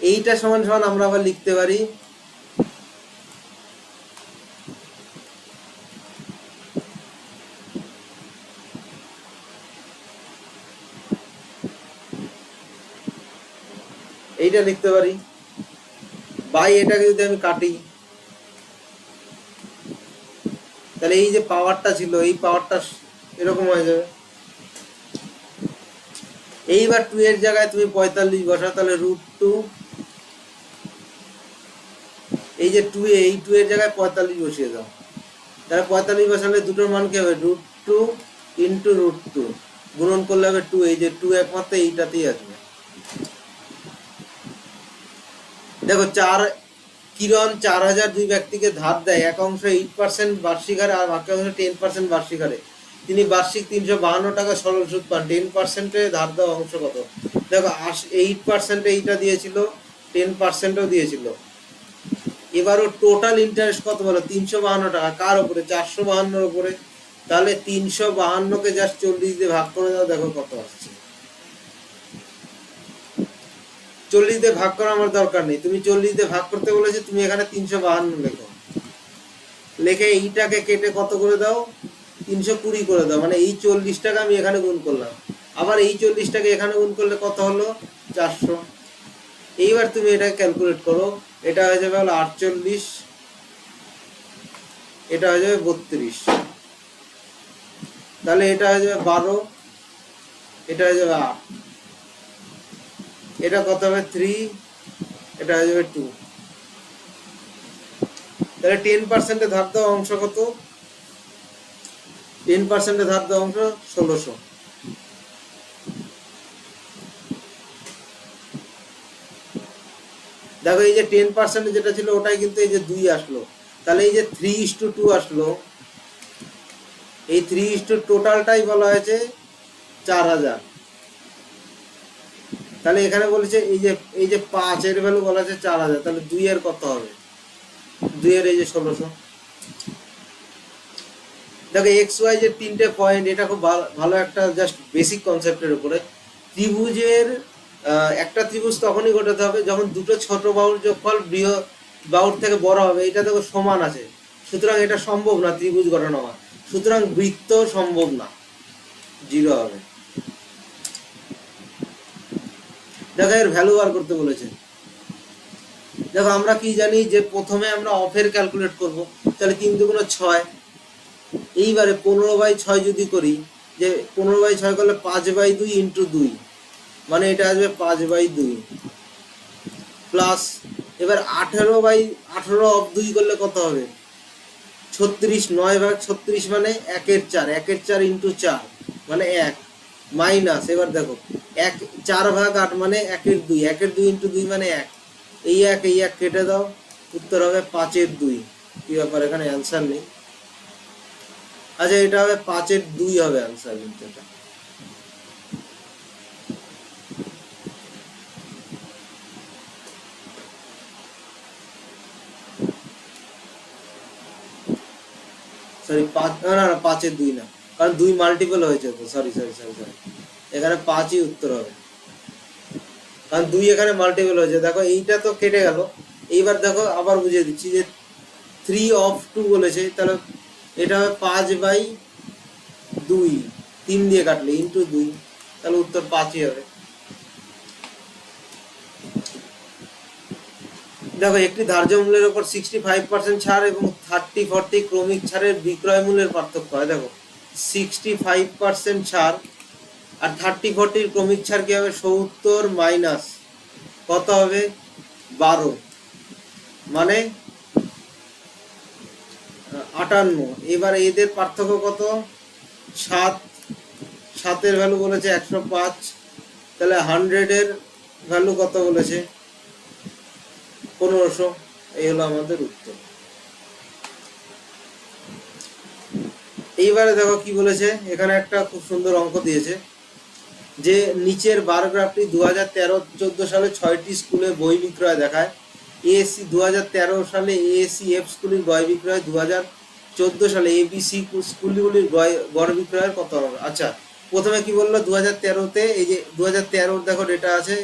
এইটা সমান সমান আমরা আবার লিখতে পারি এইটা লিখতে পারি বাই এটাকে যদি আমি কাটি তাহলে এই যে পাওয়ারটা ছিল এই পাওয়ারটা এরকম হয়ে যাবে। এইবার 2 এর জায়গায় তুমি 45 বসাও, তাহলে √2 এই যে 2a এই 2 এর জায়গায় 45 বসিয়ে দাও, তাহলে 45 বসালে দুটোর মান কি হবে √2 × √2 গুণন করলে হবে 2, এই যে 2 একমাত্র এইটাতেই আসবে। দেখো কিরণ 4000 দুই ব্যক্তিকে ধার দেয়, এক অংশ 8% বার্ষিক হারে আর বাকি অংশ 10% বার্ষিক হারে। তিনি বার্ষিক 352 টাকা সরল সুদ পান। 10% ধার দেওয়া অংশ কত? দেখো 8% এইটা দিয়েছিল, 10%ও দিয়েছিল। এবারও টোটাল ইন্টারেস্ট কত বলো? 352 টাকা। কার উপরে? 452 উপরে। তাহলে 352কে জাস্ট 40 দিয়ে ভাগ করে দাও, দেখো কত আসছে। 40 দিয়ে ভাগ করা আমার দরকার নেই, তুমি 40 দিয়ে ভাগ করতে বলেছে, তুমি এখানে 352 লেখো, লেখে এইটাকে কেটে কত করে দাও? 320 করে দাও। মানে এই 40টাকে আমি এখানে গুণ করলাম, আবার এই 40টাকে এখানে গুণ করলে কত হলো? 400। এইবার তুমি এটা ক্যালকুলেট করো, এটা হয়ে যাবে হলো 48, এটা হয়ে যাবে 32, তাহলে এটা হয়ে যাবে 12, এটা হয়ে যাবে 8, এটা কত হবে? 3, এটা হয়ে যাবে 2। তাহলে 10% ধার দেওয়া অংশ কত? 10% ধার দেওয়া অংশ 1600। দেখো এই যে 10% যেটা ছিল ওটাই কিন্তু এই যে 2 আসলো, তাহলে এই যে 3:2 আসলো, এই 3 টোটালটাই বলা হয়েছে 4000। তাহলে এখানে বলেছে এই যে 5 এর ভ্যালু বলা আছে 4000, তাহলে 2 এর কত হবে? 2 এর এই যে 1600। দেখো XY যে 3টে পয়েন্ট, এটা খুব ভালো একটা জাস্ট বেসিক কনসেপ্টের উপরে। ত্রিভুজের একটা ত্রিভুজ তখনই গঠাতে হবে যখন দুটো ছোট বাহুর যোগফল বৃহৎ বাহুর থেকে বড় হবে। এটা দেখো সমান আছে, সুতরাং এটা সম্ভব না ত্রিভুজ গঠন হওয়া, সুতরাং বৃত্ত সম্ভব না, 0 হবে। দেখো এর ভ্যালু বার করতে বলেছে। দেখো আমরা কি জানি যে প্রথমে আমরা অফের ক্যালকুলেট করব, তাহলে 3 × 6। এইবারে 15/6 যদি করি, যে 15/6 করলে 5/2 × 2, মানে এটা আসবে 5/2 প্লাস এবার 18/18 অফ 2 করলে কত হবে? 36, 9/36 মানে 1/4, 1/4 × 4 মানে 1 মাইনাস, এবার দেখো 4/8 মানে 1/2, 1/2 × 2 মানে 1, এই 1 কেটে দাও, উত্তর হবে 5/2। কি ব্যাপার, এখানে অ্যান্সার নেই। আচ্ছা এটা হবে 5/2 হবে অ্যান্সার, কিন্তু এটা সরি 5 না 5/2 না, কারণ 2 মাল্টিপল হয়েছে তো, সরি, এখানে 5ই উত্তর হবে, কারণ 2 এখানে মাল্টিপল হয়েছে। দেখো এইটা তো কেটে গেল। এইবার দেখো আবার বুঝিয়ে দিচ্ছি যে 3 অফ 2 বলেছে, তাহলে এটা হবে 5/2, 3 দিয়ে কাটলে ইন্টু 2, তাহলে উত্তর 5ই হবে। দেখো একটি ধার্য মূল্যের উপর 65% ছাড় এবং 30-40 ক্রমিক ছাড়ের বিক্রয় মূল্যের পার্থক্য হয়। দেখো 65% ছাড় আর 30-40 ক্রমিক ছাড় কি হবে, 70 মাইনাস কত হবে 12 মানে 58। এবার এদের পার্থক্য কত, 7, 7-এর ভ্যালু বলেছে 105, তাহলে 100-এর ভ্যালু কত বলেছে 1500। এই হলো আমাদের উত্তর। এইবারে দেখো কি বলেছে, এখানে একটা খুব সুন্দর অঙ্ক দিয়েছে যে নিচের বার গ্রাফটি 2013-14 সালে 6টি স্কুলে বই বিক্রয় দেখায়। এএসসি 2013 সালে এএসসি এফ স্কুলের বই বিক্রয়, 2014 সালে এবিসি স্কুলগুলির গড় বিক্রয়ের কত হবে। আচ্ছা প্রথমে কি বললো 2013-তে, এই যে 2013 দেখো ডেটা আছে,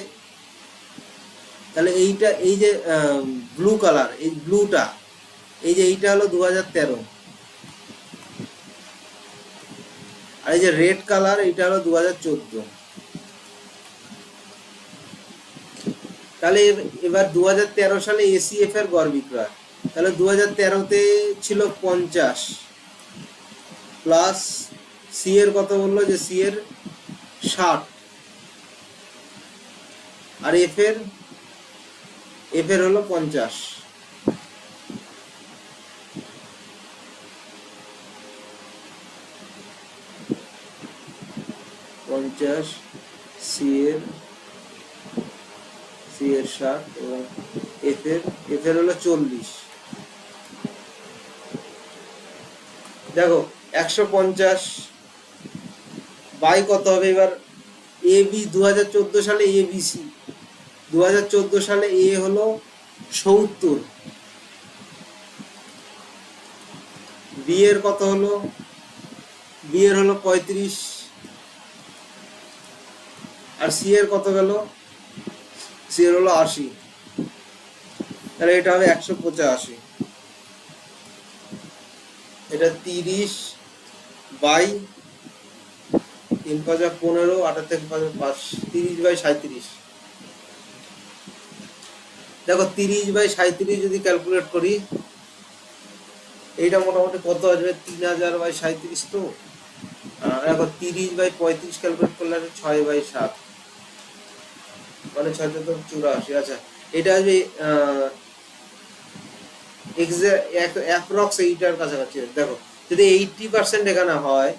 তাহলে এইটা এই যে ব্লু কালার, এই ব্লুটা, এই যে এইটা হলো 2013, আর এই যে রেড কালার এইটা হলো 2014। তাহলে এবার 2013 সালে এসিএফ এর গড় বিক্রয়, তাহলে 2013-তে ছিল 50 প্লাস সি এর কত বললো, যে সি এর 60 আর এফ এর হলো 50। সি এর 60 এবং এফ এর হলো 40। দেখো 150 বাই কত হবে, এবার এ বি 2014 সালে এবিসি 2014 সালে এ হলো 70, বি এর কত হলো, বি এর হলো 35 আর সি এর কত গেল, সি এর হলো 80। তাহলে এটা হবে 185। এটা 30 বাই 3×15, 8 থেকে 5, 30 বাই 37। দেখো 30 বাই 37 যদি ক্যালকুলেট করি, এইটা মোটামুটি কত আসবে, 3000 বাই 37। তো দেখো 30 বাই 35 ক্যালকুলেট করলে 6/7 মানে 6×84। আচ্ছা এটা আসবে অ্যাপ্রক্স এইটার কাছাকাছি। দেখো যদি 80% এখানে হয়,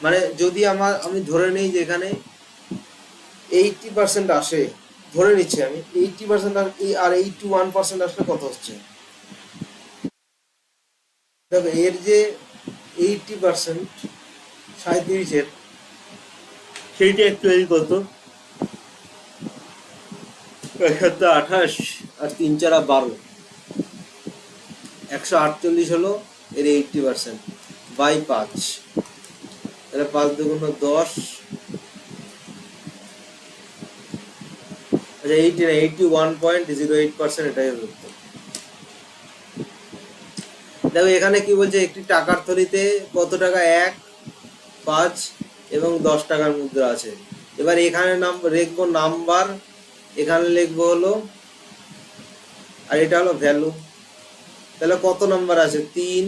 মানে যদি আমি ধরে নিই যে এখানে 80% আসে, ধরে নিচ্ছি আমি 80% আর 81% আসলে কত হচ্ছে। দেখো এর যে 80% 37-এর, সেইটা অ্যাকচুয়ালি কত, 128 আর 3×4 = 12, 148 হলো এর 80% বাই 5, তাহলে 5×2 = 10। আচ্ছা 81.08%, এটাই হলো উত্তর। দেখো এখানে কি বলছে, একটি টাকার থলিতে কত টাকা, 1, 5 এবং 10 টাকার মুদ্রা আছে। এবার এখানে লিখবো নাম্বার, এখানে লিখবো হলো, আর এটা হলো ভ্যালু। তাহলে কত নাম্বার আছে, 3,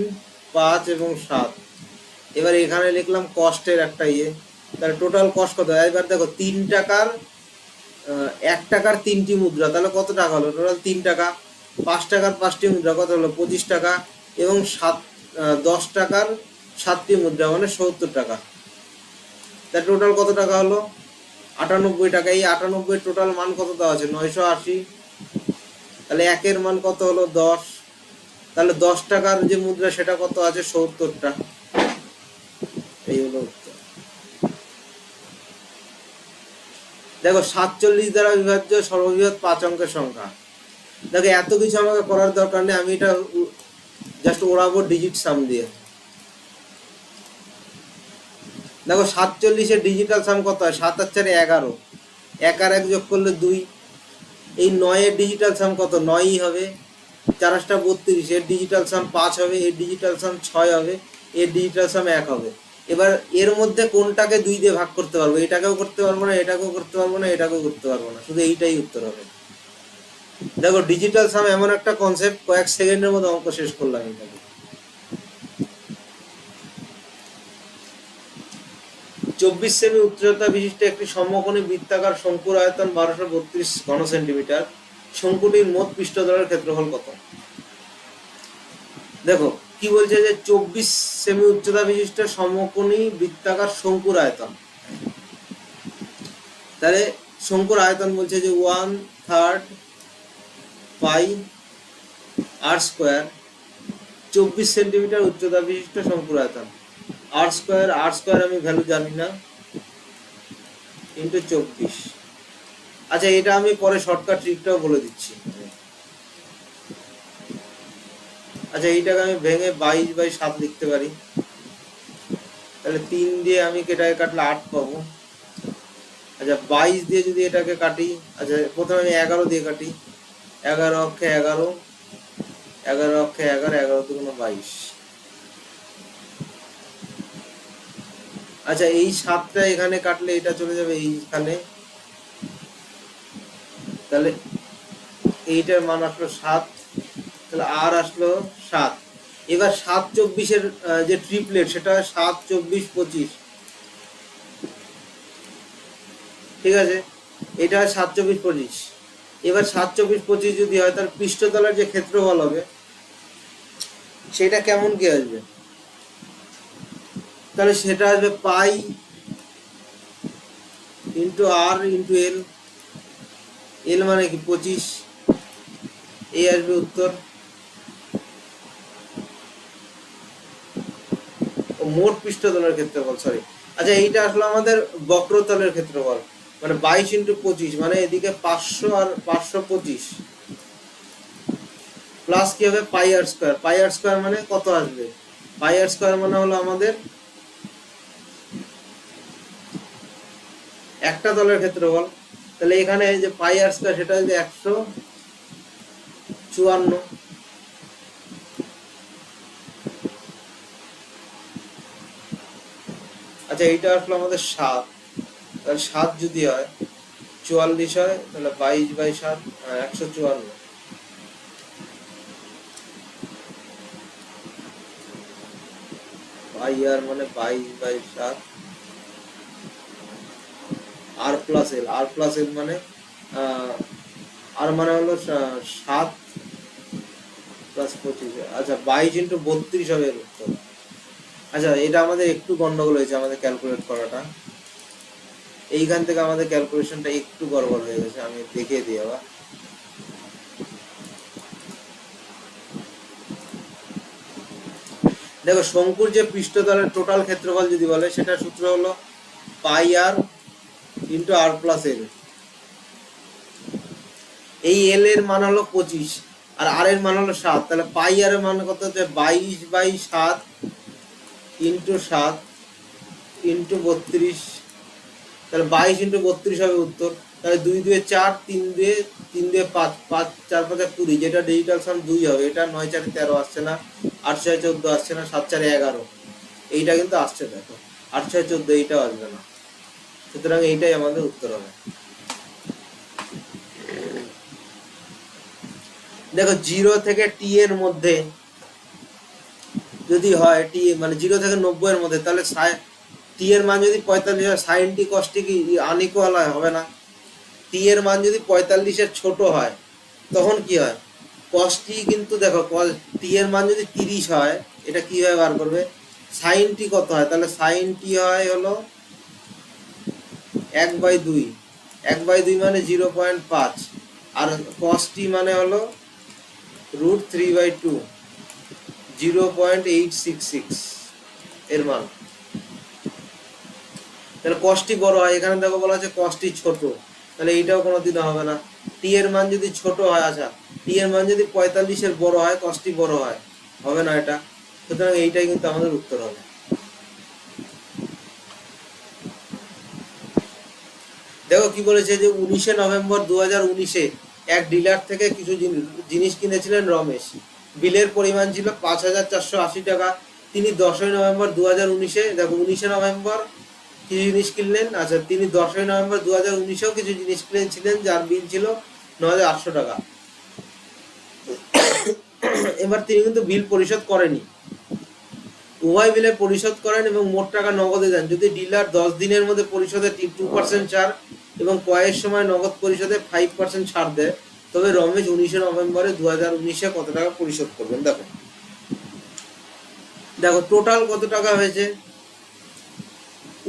5 এবং 7। এবার এখানে লিখলাম কস্টের একটা তাহলে টোটাল কস্ট কত। এবার দেখো 3 টাকার 1 টাকার 3টি মুদ্রা, তাহলে কত টাকা হলো, টোটাল 3 টাকা। 5 টাকার 5টি মুদ্রা কত হলো, 25 টাকা। এবং 10 টাকার 7টি মুদ্রা মানে 70 টাকা। তার টোটাল কত টাকা হলো, 98 টাকা। এই 98 টোটাল মান কত দেওয়া আছে, 980। তাহলে 1-এর মান কত হলো, 10। তাহলে 10 টাকার যে মুদ্রা সেটা কত আছে, 70টা। এই হলো উত্তর। দেখো 47 দ্বারা বিভাজ্য সর্ববৃহৎ 5 অঙ্কের সংখ্যা। দেখো এত কিছু আমাকে করার দরকার নেই, আমি এটা জাস্ট ওড়াবো ডিজিট সাম দিয়ে। দেখো 47-এর ডিজিটাল সাম কত হয়, 7 আর 4 11, 1 আর 1 যোগ করলে 2। এই 9-এর ডিজিটাল সাম কত, 9ই হবে। 4 আর 32, এর ডিজিটাল সাম 5 হবে, এর ডিজিটাল সাম 6 হবে, এর ডিজিটাল সাম 1 হবে। এবার এর মধ্যে কোনটাকে 2 দিয়ে ভাগ করতে পারবো, এটাকেও করতে পারবো না, এটাকেও করতে পারবো না, এটাকেও করতে পারবো না, শুধু এইটাই উত্তর হবে। দেখো ডিজিটাল সাম এমন একটা কনসেপ্ট, কয়েক সেকেন্ডের মধ্যে অঙ্ক শেষ করলাম এটাকে। 24 সেমি উচ্চতা বিশিষ্ট একটি সমকোণী বৃত্তাকার শঙ্কুর আয়তন 1232 ঘন সেন্টিমিটার। শঙ্কুটির মোট পৃষ্ঠতলের ক্ষেত্রফল কত? দেখো কি বলছে যে 24 সেমি উচ্চতা বিশিষ্ট সমকোণী বৃত্তাকার শঙ্কুর আয়তন, তাহলে শঙ্কুর আয়তন বলছে যে 1/3 পাই আর স্কোয়ার, 24 সেন্টিমিটার উচ্চতা বিশিষ্ট শঙ্কুর আয়তন। আর স্কোয়ার আমি ভ্যালু জানি না, ইন্টু 24। আচ্ছা এটা আমি পরে শর্টকাট ট্রিকটাও বলে দিচ্ছি। আচ্ছা এইটাকে আমি ভেঙে 22/7 লিখতে পারি, তাহলে 3 দিয়ে আমি এটাকে কাটলে 8 পাবো। আচ্ছা 22 দিয়ে যদি এটাকে কাটি, আচ্ছা প্রথমে আমি 11 দিয়ে কাটি, 11 অক্ষে 11, 11 অক্ষে 11, 11 দুগুণ 22। আচ্ছা এই 7টা এখানে কাটলে এটা চলে যাবে এইখানে, তাহলে এইটার মান আসলো 7, তাহলে আর আসলো 7। এবার 7/24 যে ট্রিপলেট সেটা 7, 24, 25, ঠিক আছে, এটা 7, 24, 25। এবার 7, 24, 25 যদি হয় তার পৃষ্ঠতলের যে ক্ষেত্রফল হবে সেটা কেমন কি আসবে? তাহলে সেটা আসবে পাই ইন্টু আর ইন্টু এল, এল মানে কি 25, এই আসবে উত্তর। মোট পৃষ্ঠতলের ক্ষেত্রফল, সরি। আচ্ছা এইটা আসলে আমাদের বক্রতলের ক্ষেত্রফল, মানে 22 ইন্টু 25, মানে এদিকে 500 আর 525 প্লাস কি হবে পাই আর স্কোয়ার। পাই আর স্কোয়ার মানে কত আসবে? পাই আর স্কোয়ার মানে হলো আমাদের একটা তলের ক্ষেত্রফল, তাহলে এখানে যে পাই আর স্কোয়ার সেটা হচ্ছে 154। আচ্ছা এইটা আসলো আমাদের 7, তাহলে 7 যদি হয় 44 হয়, তাহলে 22/7 154। পাই আর মানে 22/7, আর প্লাস এল, আর প্লাস এল মানে আর মানে হলো 7 প্লাস 25। আচ্ছা 22 ইন্টু 32 হবে এর উত্তর। আচ্ছা এটা আমাদের একটু গন্ডগোল হয়েছে আমাদের ক্যালকুলেট করাটা, এইখান থেকে আমাদের ক্যালকুলেশনটা একটু গড়বড় হয়ে গেছে, আমি দেখিয়ে দিই আবার। দেখো শঙ্কুর যে পৃষ্ঠতলের টোটাল ক্ষেত্রফল যদি বলে সেটা সূত্র হলো পাই আর ইন্টু আর প্লাস এল। এই এল এর মান হলো 25 আর আর এর মান হলো 7, তাহলে পাই আর এর মান কত হচ্ছে 22/7 ইন্টু 7 ইন্টু 32, তাহলে 22 ইন্টু 32 হবে উত্তর। তাহলে 2 2 4, 3 2 3 2 5, 5 4 5 20, যেটা ডিজিটাল সাম 2 হবে, এটা 9 4 13 আসছে না, 8 6 14 আসছে না, 7 4 11, এইটা কিন্তু আসছে, দেখো 8 6 14 এইটাও আসবে না, সুতরাং এইটাই আমাদের উত্তর হবে। দেখো 0 থেকে টি এর মধ্যে যদি হয়, টি মানে 0 থেকে 90 এর মধ্যে, তাহলে টি এর মান যদি 45 হয়, সাইন টি কস টি কি আনইকুয়াল হবে না? টি এর মান যদি 45 এর ছোট হয় তখন কি হয়? কস টি কিন্তু দেখো টি এর মান যদি 30 হয়, এটা কিভাবে বার করবে? সাইন টি কত হয়? তাহলে সাইন টি হয় হলো 1/2, 1/2 মানে 0.5, আর কস টি মানে হলো √3/2, 0.866 এর মান। তাহলে কস্টি বড় হয়, এখানে দেখো বলা আছে কস্টি ছোট, তাহলে এইটাও কোনোদিনও হবে না। টি এর মান যদি ছোট হয়, আচ্ছা টি এর মান যদি 45 এর বড় হয়, কস্টি বড় হয়, হবে না এটা, সুতরাং এইটাই কিন্তু আমাদের উত্তর হবে। দেখো কি বলেছে যে 19শে নভেম্বর 2019-এ এক ডিলার থেকে কিছু জিনিস কিনেছিলেন রমেশ। বিলের পরিমাণ ছিল 5,480 টাকা। তিনি 10ই নভেম্বর 2019-এ, দেখো 19শে নভেম্বর কিছু জিনিস কিনলেন, আচ্ছা তিনি 10ই নভেম্বর 2019-এও কিছু জিনিস কিনেছিলেন যার বিল ছিল 9,800 টাকা। এবার তিনি কিন্তু বিল পরিশোধ করেনি, উভয় বিলে পরিশোধ করেন এবং মোট টাকা নগদে দেন। যদি ডিলার 10 দিনের মধ্যে পরিশোধে 2% ছাড় এবং ক্রয়ের সময় নগদ পরিশোধে 5% ছাড় দেয়, তবে রমেশ 19 নভেম্বরে 2019 কত টাকা পরিশোধ করবেন। দেখো দেখো টোটাল কত টাকা হয়েছে।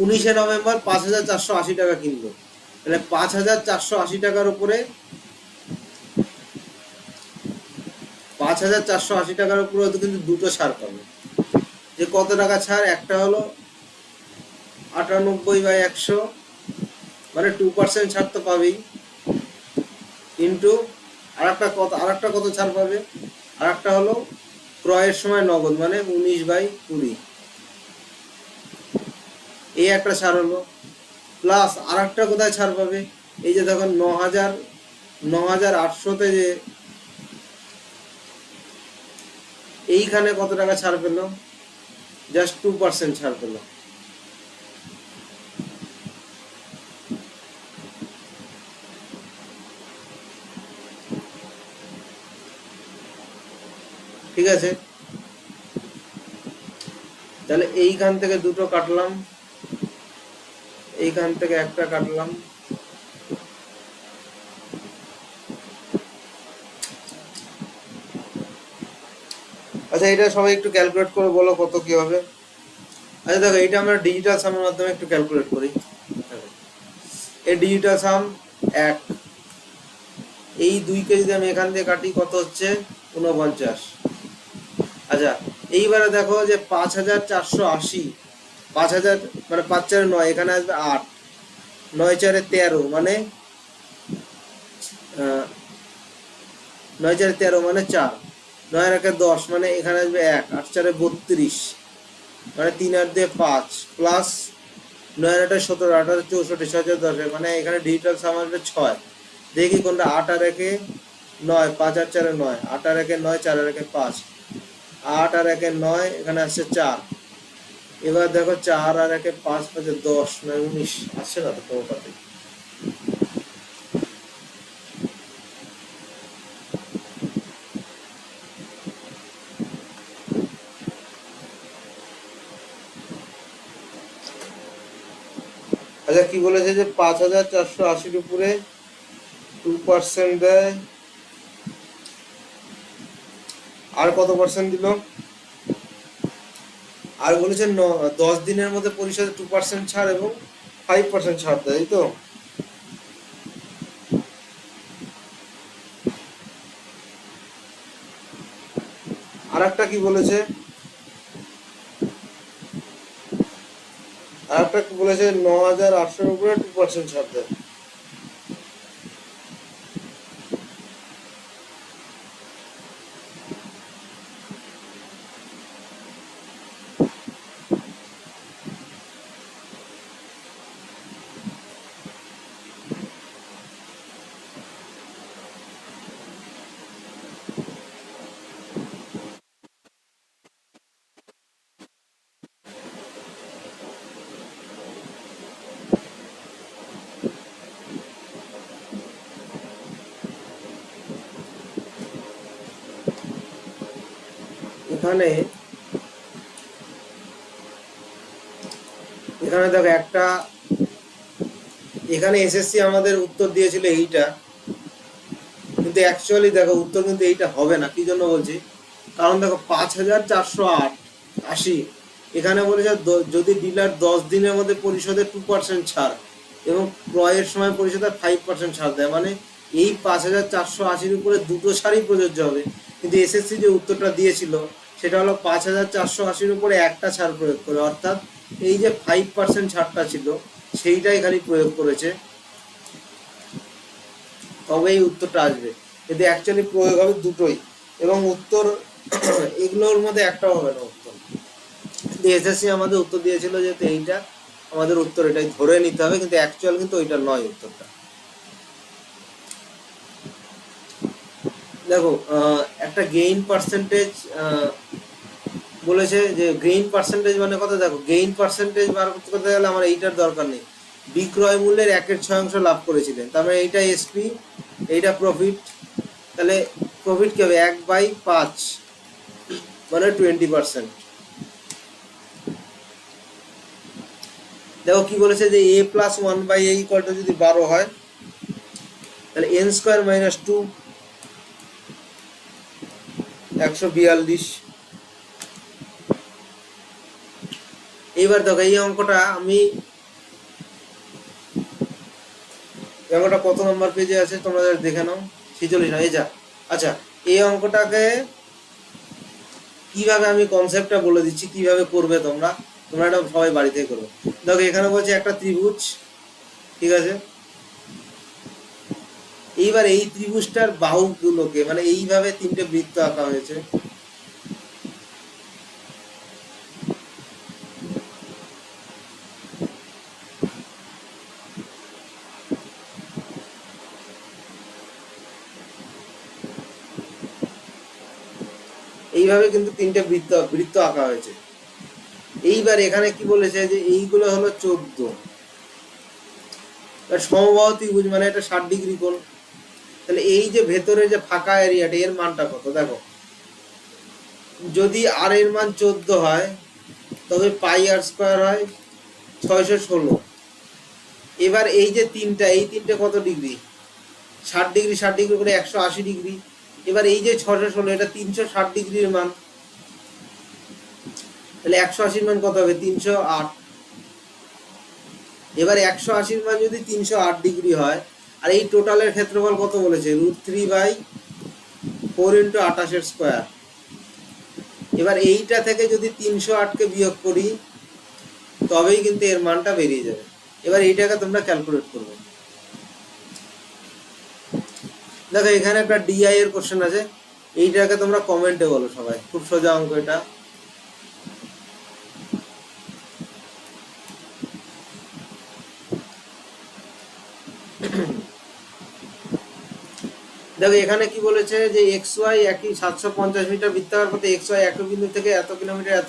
19 নভেম্বর 5,480 টাকা কিনলো, তাহলে 5,480 টাকার উপরে 5,480 টাকার উপরে কিন্তু দুটো ছাড় পাবে। যে কত টাকা ছাড়, একটা হলো 98/100 মানে 2% ছাড় তো পাবেই, কিন্তু আরেকটা কত ছাড় পাবে, আরেকটা হলো ক্রয়ের সময় নগদ মানে 19/20, এই একটা ছাড় হলো। প্লাস আরেকটা কোথায় ছাড় পাবে, এই যে দেখো 9,800-তে যে এইখানে কত টাকা ছাড় পেলো, জাস্ট 2% ছাড় পেলো। ঠিক আছে, তাহলে এইখান থেকে দুটো কাটলাম, এইখান থেকে একটা কাটলাম, আচ্ছা এটা সবাই একটু ক্যালকুলেট করে বলো কত কি হবে। আচ্ছা দেখো এটা আমরা ডিজিটাল সামের মাধ্যমে একটু ক্যালকুলেট করি। এই ডিজিটাল সাম 1, এই 2কে যদি আমি এখান থেকে কাটি কত হচ্ছে 49। আচ্ছা এইবারে দেখো যে 5,480, 5,000 মানে 5 4 9, এখানে আসবে 8, 9 4 13 মানে 9 4 13 মানে 4, 9 1 10 মানে এখানে আসবে 1, 8 4 32 মানে 3 8 দিয়ে 5 প্লাস 9 8 17 8 64 6 4 10 মানে এখানে ডিজিটাল সাম আসবে 6। দেখি কোনটা, 8 আর 1 9, 5 আর 4 9, 8 আর 1 9, 4 আর 1 5, 8 আর 1 9, এখানে আসছে 4। এবার দেখো 4 আর 1 5 5 10 9 19 আসছে না তো কোনো পাতে। আচ্ছা কি বলেছে যে 5,480-র উপরে 2% দেয়, আর কত পার্সেন্ট দিল, আর বলেছে 10 দিনের মধ্যে পরিশোধে 2% ছাড় এবং 5% ছাড় দেয়, তো আর একটা কি বলেছে, আর একটা কি বলেছে 9,800-র উপরে 2% ছাড় দেয়। এখানে এখানে দেখো একটা, এখানে এসএসসি আমাদের উত্তর দিয়েছিল এইটা, কিন্তু অ্যাকচুয়ালি দেখো উত্তর কিন্তু এইটা হবে না। কি জন্য বলছি, কারণ দেখো 5,480 এখানে বলেছে যদি ডিলার 10 দিনের মধ্যে পরিশোধে 2% ছাড় এবং ক্রয়ের সময় পরিশোধে 5% ছাড় দেয়, মানে এই 5,480-র উপরে দুটো ছাড়ই প্রযোজ্য হবে। কিন্তু এসএসসি যে উত্তরটা দিয়েছিল সেটা হলো 5,480-র উপরে একটা ছাড় প্রয়োগ করে, অর্থাৎ এই যে 5% ছাড়টা ছিল সেইটাই খালি প্রয়োগ করেছে, তবে এই উত্তরটা আসবে। কিন্তু অ্যাকচুয়ালি প্রয়োগ হবে দুটোই, এবং উত্তর এগুলোর মধ্যে একটাও হবে না উত্তর। কিন্তু এসএসসি আমাদের উত্তর দিয়েছিল যেহেতু এইটা আমাদের উত্তর, এটাই ধরে নিতে হবে, কিন্তু অ্যাকচুয়াল কিন্তু ওইটা নয় উত্তরটা। দেখো একটা গেইন পার্সেন্টেজ বলেছে, যে গেইন পার্সেন্টেজ মানে কথা, দেখো গেইন পার্সেন্টেজ বার করতে গেলে আমার এইটার দরকার নেই। বিক্রয় মূল্যের 1/6 লাভ করেছিলেন, তার মানে এইটা এসপি, এইটা প্রফিট, তাহলে প্রফিট কি হবে 1/5, মানে 20%। দেখো কি বলেছে যে a plus 1/a equal to যদি 12 হয় তাহলে n স্কোয়ার মাইনাস 2 142। এইবার দেখো এই অঙ্কটা কত নম্বর পেজে আছে তোমরা দেখে নাও। 46 না, এই যা। আচ্ছা, এই অঙ্কটাকে কিভাবে আমি কনসেপ্টটা বলে দিচ্ছি, কিভাবে করবে তোমরা এটা সবাই বাড়িতে করবে। দেখো এখানে বলছে একটা ত্রিভুজ, ঠিক আছে। এইবার এই ত্রিভুজটার বাহুগুলোকে মানে এইভাবে 3টে বৃত্ত আঁকা হয়েছে। এইভাবে কিন্তু 3টে বৃত্ত আঁকা হয়েছে। এইবার এখানে কি বলেছে যে এইগুলো হলো 14। সমবাহু ত্রিভুজ মানে এটা 60 ডিগ্রি কোণ। তাহলে এই যে ভেতরে যে ফাঁকা এরিয়াটা এর মানটা কত দেখো, যদি আর এর মান 14 হয় তবে পাই আর স্কোয়ার হয় 616। এবার এই যে এই তিনটে কত ডিগ্রি, 60 ডিগ্রি 60 ডিগ্রি করে 180 ডিগ্রি। এবার এই যে 616 এটা 360 ডিগ্রির মান, তাহলে 180 মান কত হবে 308। এবার 180 মান যদি 308 ডিগ্রি হয় আর এই টোটালের ক্ষেত্রফল কত বলেছে √3/4 × 28 স্কোয়ার। এবার এইটা থেকে যদি 308কে বিয়োগ করি তবেই কিন্তু এর মানটা বেরিয়ে যাবে। এবার এইটাকে তোমরা ক্যালকুলেট করবে। দেখো এখানে একটা ডিআই এর কোশ্চেন আছে, এইটাকে তোমরা কমেন্টে বলো সবাই। খুব সোজা অঙ্ক এটা। দেখো এখানে কি বলেছে যে এক্স ওয়াই একই 750 মিটার বৃত্তাকার পথে এক্স ওয়াই একই বিন্দু থেকে এত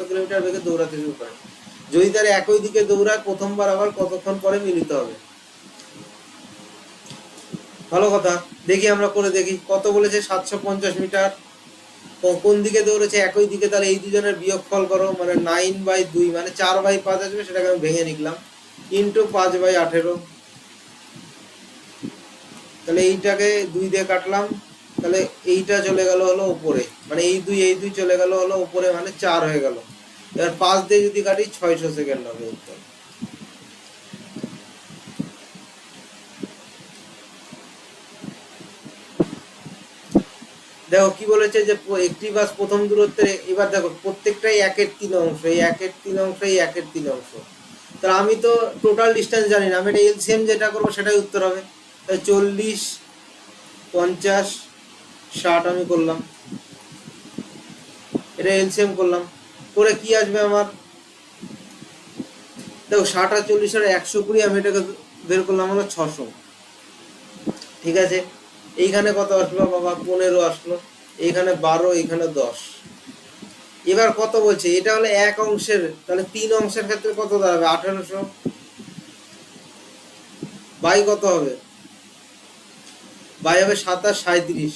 কিলোমিটার বেগে দৌড়াতে শুরু করে। যদি তারা একই দিকে দৌড়ায় প্রথমবার আবার কতক্ষণ পরে মিলিত হবে। ভালো কথা, দেখি আমরা করে দেখি। কত বলেছে 750 মিটার, কোন দিকে দৌড়েছে একই দিকে, তাহলে এই দুজনের বিয়োগফল করো মানে 9/2 মানে 4/5 আসবে, সেটাকে আমি ভেঙে নিলাম ইন্টু 5/18। তাহলে এইটাকে 2 দিয়ে কাটলাম, তাহলে এইটা চলে গেল হলো উপরে, মানে এই দুই চলে গেল হলো উপরে মানে 4 হয়ে গেল। এবার 5 দিয়ে যদি কাটি 600 সেকেন্ড হবে উত্তর। দেখো কি বলেছে যে একটি বাস প্রথম দূরত্বে, এবার দেখো প্রত্যেকটাই 1/3 অংশ, এই 1/3 অংশ, এই 1/3 অংশ। তাহলে আমি তো টোটাল ডিস্টেন্স জানি না, আমি এটা এলসিএম যেটা করবো সেটাই উত্তর হবে। 40 50 60 আমি করলাম, এটা এলসিএম করলাম করে কি আসবে আমার। দেখো 60 আর 40 আর 120 আমি এটাকে বের করলাম হলো 600। ঠিক আছে, এইখানে কত আসলো বাবা 15 আসলো, এইখানে 12, এইখানে 10। এবার কত বলছে, এটা হলো এক অংশের, তাহলে 3 অংশের ক্ষেত্রে কত দাঁড়াবে 1800 বাই কত হবে, বাই হবে 27 37।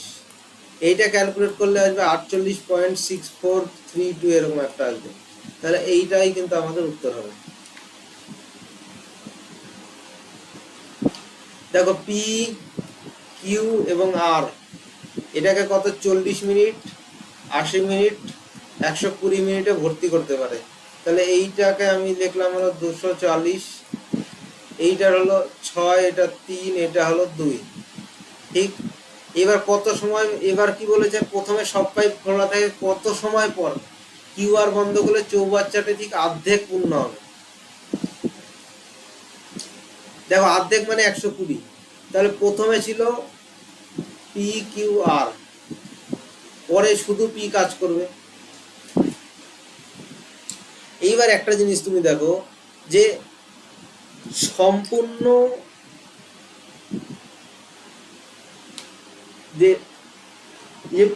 এইটা ক্যালকুলেট করলে আসবে 48.6432 এরকম একটা আসবে। তাহলে এইটাই কিন্তু আমাদের উত্তর হবে। দেখো পি কিউ এবং আর এটাকে কত 40 মিনিট 80 মিনিট 120 মিনিটে ভর্তি করতে পারে। তাহলে এইটাকে আমি লিখলাম হলো 240, এইটার হলো 6, এটা 3, এটা হলো 2। ঠিক, এবার কত সময়, এবার কি বলেছে প্রথমে সব পাইপ খোলা থাকে কত সময় পর কিউ আর বন্ধ করলে চৌবাচ্চাটা ঠিক অর্ধেক পূর্ণ হবে। দেখো অর্ধেক মানে 120, তাহলে প্রথমে ছিল পি কিউ আর, পরে শুধু পি কাজ করবে। এইবার একটা জিনিস তুমি দেখো যে সম্পূর্ণ যে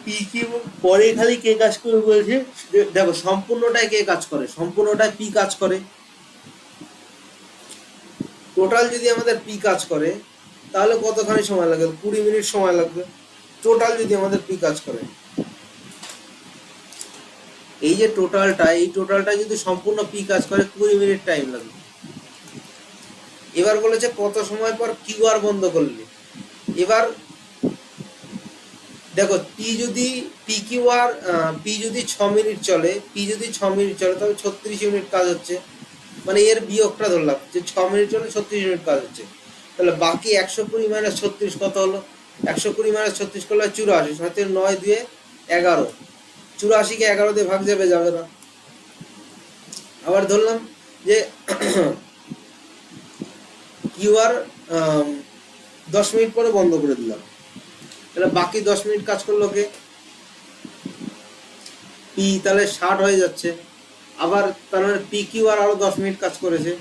পি কিউ পরে খালি কে কাজ করবে বলছে, দেখো সম্পূর্ণটাই কে কাজ করে, সম্পূর্ণটাই পি কাজ করে। টোটাল যদি আমাদের পি কাজ করে তাহলে কতখানি সময় লাগবে, 20 মিনিট সময় লাগবে টোটাল যদি আমাদের পি কাজ করে। এই যে টোটালটা, এই টোটালটা যদি সম্পূর্ণ পি কাজ করে 20 মিনিট টাইম লাগবে। এবার বলেছে কত সময় পর কিউ আর বন্ধ করলে। এবার দেখো পি যদি পি যদি 6 মিনিট চলে, তাহলে 36 ইউনিট কাজ হচ্ছে, মানে এর বিয়োগটা ধরলাম যে 6 মিনিট চলে 36 ইউনিট কাজ হচ্ছে। তাহলে বাকি 120 মাইনাস 36 কত হলো? 120 মাইনাস 36 করলে 84, সাথে 9 দিয়ে 11, 84 কে 11 দিয়ে ভাগ যাবে না। আবার ধরলাম যে কিউ আর 10 মিনিট পরে বন্ধ করে দিলাম, তাহলে বাকি 10 মিনিট কাজ করলো কে? পি, তাহলে 60 হয়ে যাচ্ছে। আবার তার মানে পি কিউ আর আরো 10 মিনিট কাজ করেছে,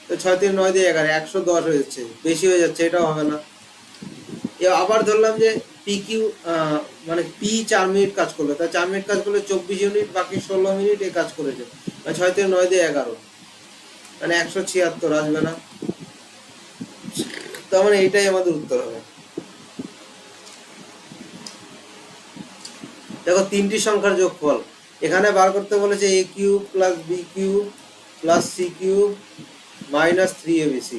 তো 6 থেকে 9 দিয়ে 11, 110 হয়ে যাচ্ছে, বেশি হয়ে যাচ্ছে, এটাও হবে না। আবার ধরলাম যে পি কিউ মানে পি 4 মিনিট কাজ করলো, তা 4 মিনিট কাজ করলে 24 ইউনিট, বাকি 16 মিনিট এ কাজ করেছে, মানে 6 থেকে 9 দিয়ে 11, মানে 176 আসবে না। তার মানে এইটাই আমাদের উত্তর হবে। দেখো তিনটি সংখ্যার যোগফল এখানে বার করতে বলেছে A cube plus B cube plus C cube minus 3abc।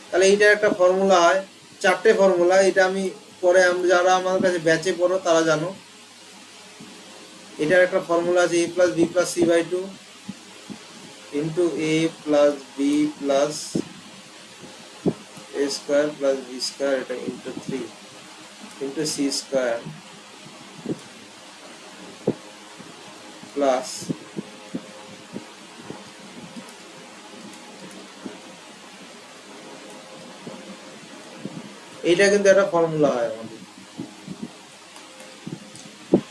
তাহলে এইটা একটা ফর্মুলা হয়, 4টে ফর্মুলা, এটা আমি পরে যারা আমার কাছে ব্যাচে পড়ো তারা জানো। এটার একটা ফর্মুলা আছে a plus b plus c by 2 into a plus b plus a square plus b square, এটা into 3 into c square plus এইটা কিন্তু একটা ফর্মুলা হয় আমাদের।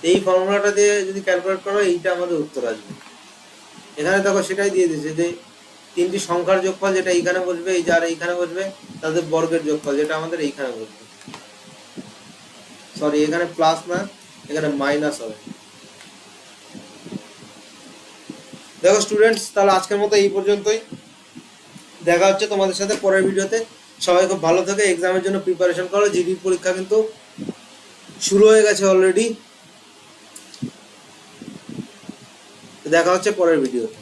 এই ফর্মুলাটা দিয়ে যদি ক্যালকুলেট করো এইটা আমাদের উত্তর আসবে। এখানে দেখো সেটাই দিয়ে দিয়েছে যে তিনটি সংখ্যার যোগফল যেটা এইখানে বসবে, এই যার এইখানে বসবে তাদের বর্গের যোগফল, যেটা আমাদের এইখানে বসবে। সরি, এখানে প্লাস না, এখানে মাইনাস হবে। দেখো স্টুডেন্টস, তাহলে আজকের মতো এই পর্যন্তই, দেখা হচ্ছে তোমাদের সাথে পরের ভিডিওতে। সবাই খুব ভালো থেকে এক্সামের জন্য প্রিপারেশন করো, জিডির পরীক্ষা কিন্তু শুরু হয়ে গেছে অলরেডি। দেখা হচ্ছে পরের ভিডিওতে।